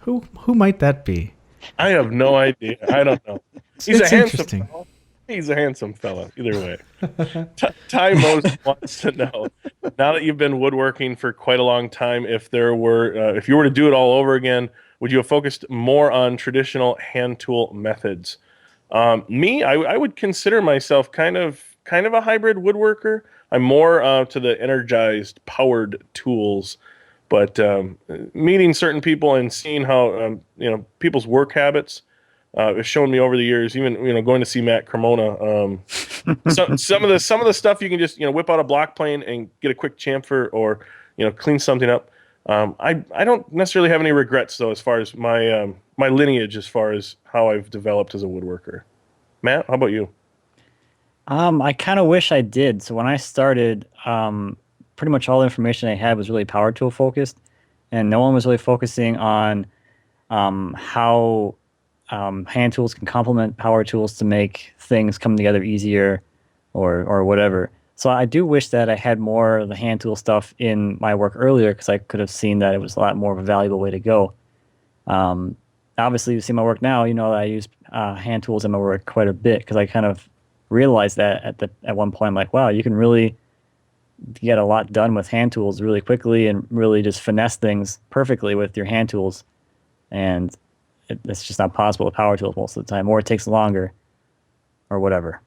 Who might that be? I have no idea. I don't know. He's It's a handsome interesting. fella. He's a handsome fella. Either way. Ty Mose wants to know, now that you've been woodworking for quite a long time, if you were to do it all over again, would you have focused more on traditional hand tool methods? I would consider myself kind of kind of a hybrid woodworker. I'm more to the energized, powered tools. But meeting certain people and seeing how people's work habits has shown me over the years. Even going to see Matt Cremona. Some of the stuff you can just whip out a block plane and get a quick chamfer or clean something up. I don't necessarily have any regrets though as far as my my lineage as far as how I've developed as a woodworker. Matt, how about you? I kind of wish I did. So when I started, pretty much all the information I had was really power tool focused, and no one was really focusing on how hand tools can complement power tools to make things come together easier, or whatever. So I do wish that I had more of the hand tool stuff in my work earlier because I could have seen that it was a lot more of a valuable way to go. Obviously, you see my work now. You know that I use hand tools in my work quite a bit because I kind of realized that at one point. I'm like, wow, you can really get a lot done with hand tools really quickly and really just finesse things perfectly with your hand tools. And it's just not possible with power tools most of the time, or it takes longer, or whatever.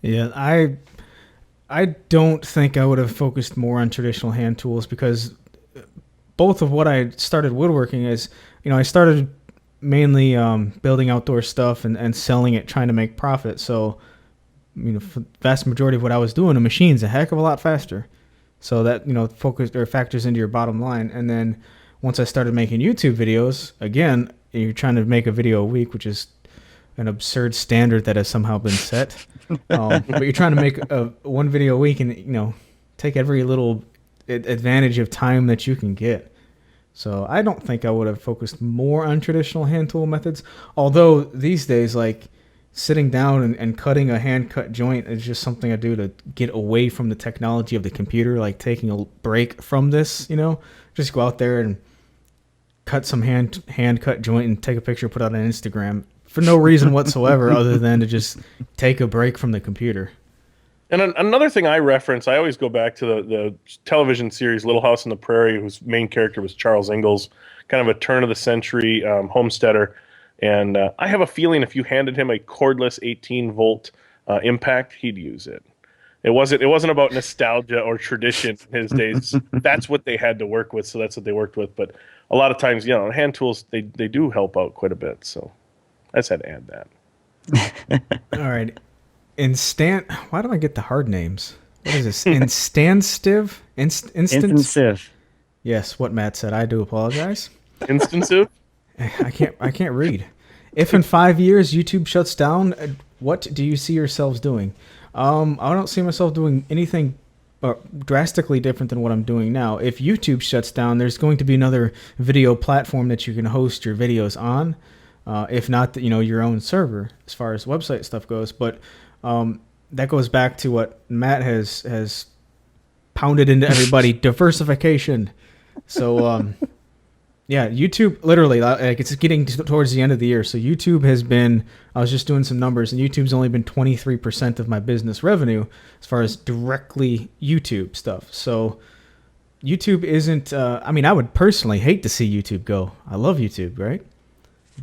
Yeah, I don't think I would have focused more on traditional hand tools because both of what I started woodworking is, I started mainly building outdoor stuff and selling it, trying to make profit. So, for the vast majority of what I was doing, a machine's a heck of a lot faster. So that, focused or factors into your bottom line. And then once I started making YouTube videos, again, you're trying to make a video a week, which is an absurd standard that has somehow been set. But you're trying to make one video a week and, take every little advantage of time that you can get. So I don't think I would have focused more on traditional hand tool methods. Although these days, like sitting down and cutting a hand cut joint is just something I do to get away from the technology of the computer, like taking a break from this, just go out there and cut some hand cut joint and take a picture, put it on Instagram for no reason whatsoever other than to just take a break from the computer. And another thing I reference, I always go back to the television series Little House on the Prairie, whose main character was Charles Ingalls, kind of a turn-of-the-century homesteader. And I have a feeling if you handed him a cordless 18-volt impact, he'd use it. It wasn't about nostalgia or tradition in his days. That's what they had to work with, so that's what they worked with. But a lot of times, hand tools, they do help out quite a bit. So I just had to add that. All right. Why do I get the hard names? What is this? Instantive? Instantive. Yes, what Matt said. I do apologize. Instantive? I can't read. If in 5 years YouTube shuts down, what do you see yourselves doing? I don't see myself doing anything drastically different than what I'm doing now. If YouTube shuts down, there's going to be another video platform that you can host your videos on. If not, your own server as far as website stuff goes. But that goes back to what Matt has pounded into everybody: diversification. So, yeah, YouTube literally, like it's getting towards the end of the year. So YouTube has been, I was just doing some numbers, and YouTube's only been 23% of my business revenue as far as directly YouTube stuff. So YouTube isn't, I would personally hate to see YouTube go. I love YouTube, right?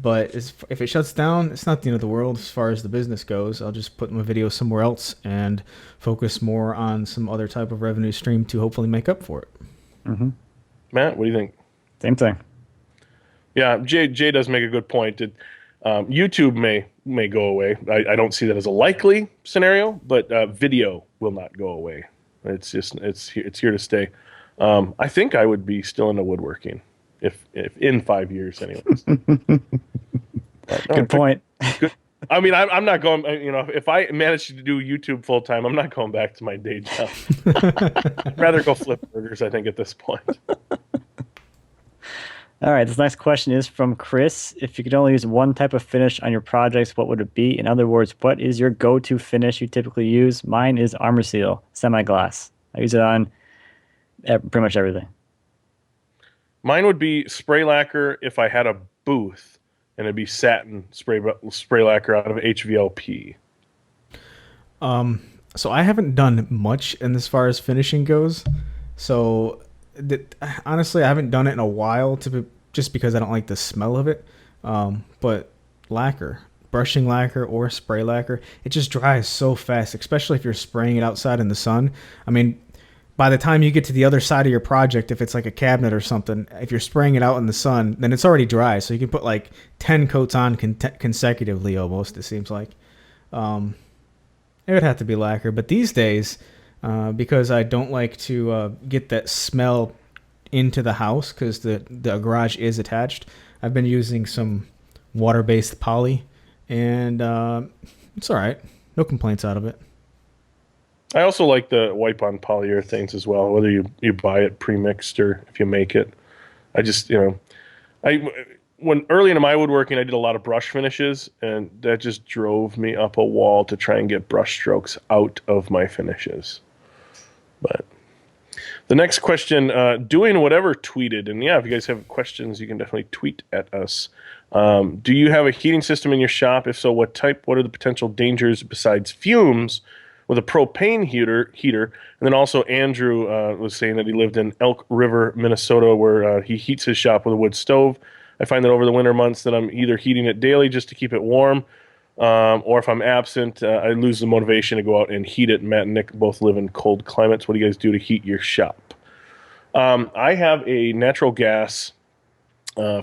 But if it shuts down, it's not the end of the world as far as the business goes. I'll just put my videos somewhere else and focus more on some other type of revenue stream to hopefully make up for it. Mm-hmm. Matt, what do you think? Same thing. Yeah, Jay does make a good point. YouTube may go away. I don't see that as a likely scenario, but video will not go away. It's here to stay. I think I would be still into woodworking if in 5 years, anyways. Good point. Good. I'm not going. If I manage to do YouTube full time, I'm not going back to my day job. I'd rather go flip burgers, I think, at this point. All right, this next question is from Chris. If you could only use one type of finish on your projects, what would it be? In other words, what is your go-to finish you typically use? Mine is Armor Seal, semi-gloss. I use it on pretty much everything. Mine would be spray lacquer if I had a booth, and it'd be satin spray lacquer out of HVLP. So I haven't done much in as far as finishing goes. So honestly, I haven't done it in a while just because I don't like the smell of it. But lacquer, brushing lacquer or spray lacquer, it just dries so fast, especially if you're spraying it outside in the sun. I mean, by the time you get to the other side of your project, if it's like a cabinet or something, if you're spraying it out in the sun, then it's already dry. So you can put like 10 coats on consecutively almost, it seems like. It would have to be lacquer. But these days, because I don't like to get that smell into the house because the garage is attached, I've been using some water-based poly, and it's all right. No complaints out of it. I also like the wipe-on polyurethanes as well, whether you buy it pre-mixed or if you make it. I just, when early into my woodworking, I did a lot of brush finishes, and that just drove me up a wall to try and get brush strokes out of my finishes. But the next question, doing whatever tweeted, and yeah, if you guys have questions, you can definitely tweet at us. Do you have a heating system in your shop? If so, what type? What are the potential dangers besides fumes with a propane heater? And then also Andrew was saying that he lived in Elk River, Minnesota, where he heats his shop with a wood stove. I find that over the winter months that I'm either heating it daily just to keep it warm, or if I'm absent, I lose the motivation to go out and heat it. Matt and Nick both live in cold climates. What do you guys do to heat your shop? I have a natural gas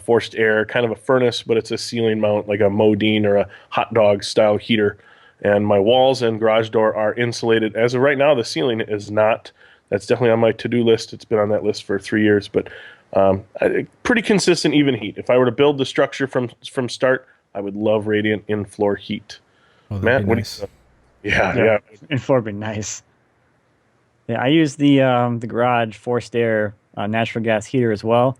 forced air, kind of a furnace, but it's a ceiling mount, like a Modine or a hot dog style heater. And my walls and garage door are insulated. As of right now, the ceiling is not. That's definitely on my to-do list. It's been on that list for 3 years, but pretty consistent, even heat. If I were to build the structure from start, I would love radiant in-floor heat. Oh, Matt, what nice. do you Yeah. In-floor would be nice. Yeah, I use the garage forced air natural gas heater as well.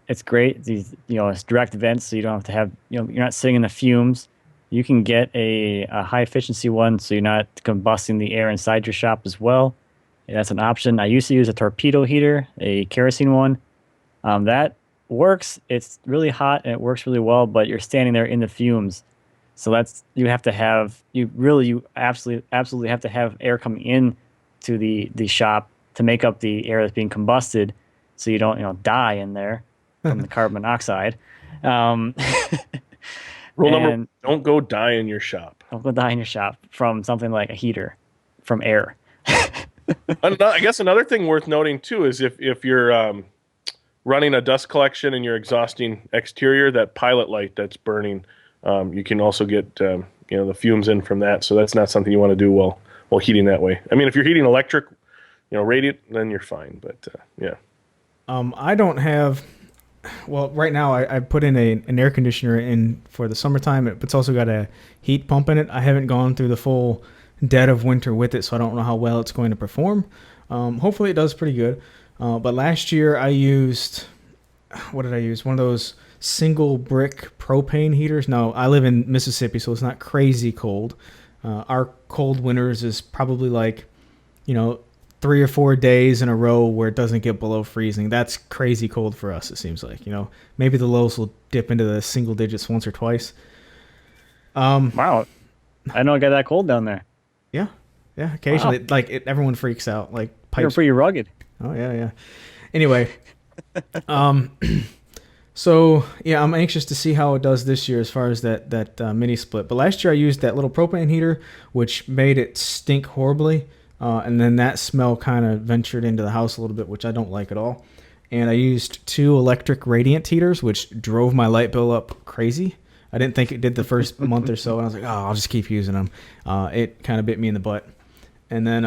It's great. It's direct vents, so you don't have to have, you're not sitting in the fumes. You can get a high efficiency one, so you're not combusting the air inside your shop as well. Yeah, that's an option. I used to use a torpedo heater, a kerosene one. That works. It's really hot and it works really well, but you're standing there in the fumes. So you absolutely have to have air coming in to the shop to make up the air that's being combusted, so you don't die in there from the carbon monoxide. Rule number: don't go die in your shop. Don't go die in your shop from something like a heater, from air. I guess another thing worth noting too is if you're running a dust collection and you're exhausting exterior, that pilot light that's burning, you can also get the fumes in from that. So that's not something you want to do while heating that way. I mean, if you're heating electric, radiant, then you're fine. But yeah. I don't have. Well, right now I put in an air conditioner in for the summertime. It's also got a heat pump in it. I haven't gone through the full dead of winter with it, so I don't know how well it's going to perform. Hopefully it does pretty good. But last year I used, what did I use? One of those single brick propane heaters. Now, I live in Mississippi, so it's not crazy cold. Our cold winters is probably like, 3 or 4 days in a row where it doesn't get below freezing. That's crazy cold for us, it seems like. Maybe the lows will dip into the single digits once or twice. Wow. I know it got that cold down there. Yeah. Yeah, occasionally. Wow. Like, everyone freaks out. Like, You're pipes. pretty rugged. Oh, yeah. Anyway. So, yeah, I'm anxious to see how it does this year as far as that mini split. But last year I used that little propane heater, which made it stink horribly. And then that smell kind of ventured into the house a little bit, which I don't like at all. And I used 2 electric radiant heaters, which drove my light bill up crazy. I didn't think it did the first month or so, and I was like, I'll just keep using them. It kind of bit me in the butt. And then,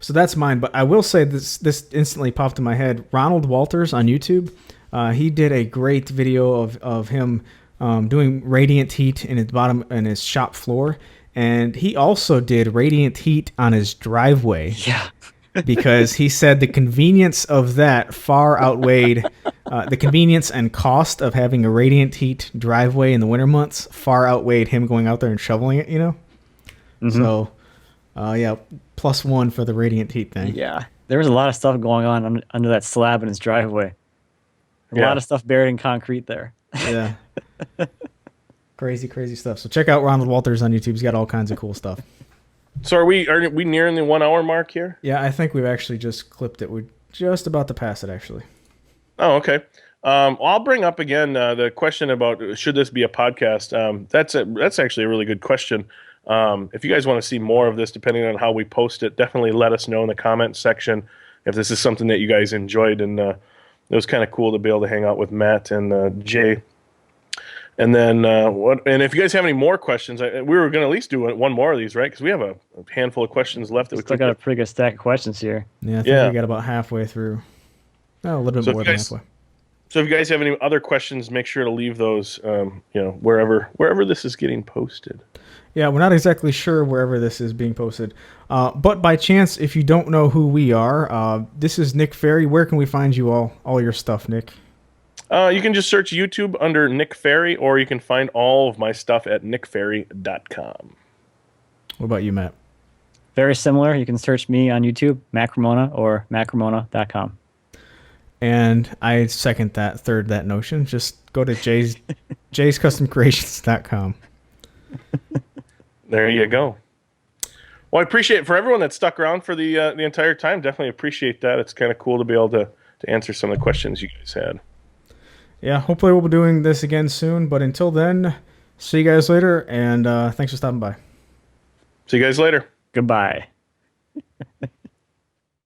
so that's mine. But I will say this instantly popped in my head. Ronald Walters on YouTube, he did a great video of him doing radiant heat in his shop floor. And he also did radiant heat on his driveway. Yeah. Because he said the convenience of that far outweighed the convenience and cost of having a radiant heat driveway in the winter months far outweighed him going out there and shoveling it, Mm-hmm. So, yeah, +1 for the radiant heat thing. Yeah. There was a lot of stuff going on under that slab in his driveway. A lot of stuff buried in concrete there. Yeah. Crazy stuff. So check out Ronald Walters on YouTube. He's got all kinds of cool stuff. So are we nearing the 1 hour mark here? Yeah, I think we've actually just clipped it. We're just about to pass it, actually. Oh, okay. I'll bring up again the question about should this be a podcast. That's actually a really good question. If you guys want to see more of this, depending on how we post it, definitely let us know in the comment section if this is something that you guys enjoyed. And it was kind of cool to be able to hang out with Matt and Jay. And then And if you guys have any more questions, we were going to at least do one more of these, right? Because we have a handful of questions left that we Still got a pretty good stack of questions here. Yeah, I think we got about halfway through. Oh, a little bit more than halfway. So if you guys have any other questions, make sure to leave those, wherever this is getting posted. Yeah, we're not exactly sure wherever this is being posted. But by chance, if you don't know who we are, this is Nick Ferry. Where can we find you all your stuff, Nick? You can just search YouTube under Nick Ferry, or you can find all of my stuff at nickferry.com. What about you, Matt? Very similar. You can search me on YouTube, Matt Cremona, or mattcremona.com. And I second that notion. Just go to jayscustomcreations.com. There you go. Well, I appreciate it for everyone that stuck around for the entire time. Definitely appreciate that. It's kind of cool to be able to answer some of the questions you guys had. Yeah, hopefully we'll be doing this again soon. But until then, see you guys later, and thanks for stopping by. See you guys later. Goodbye.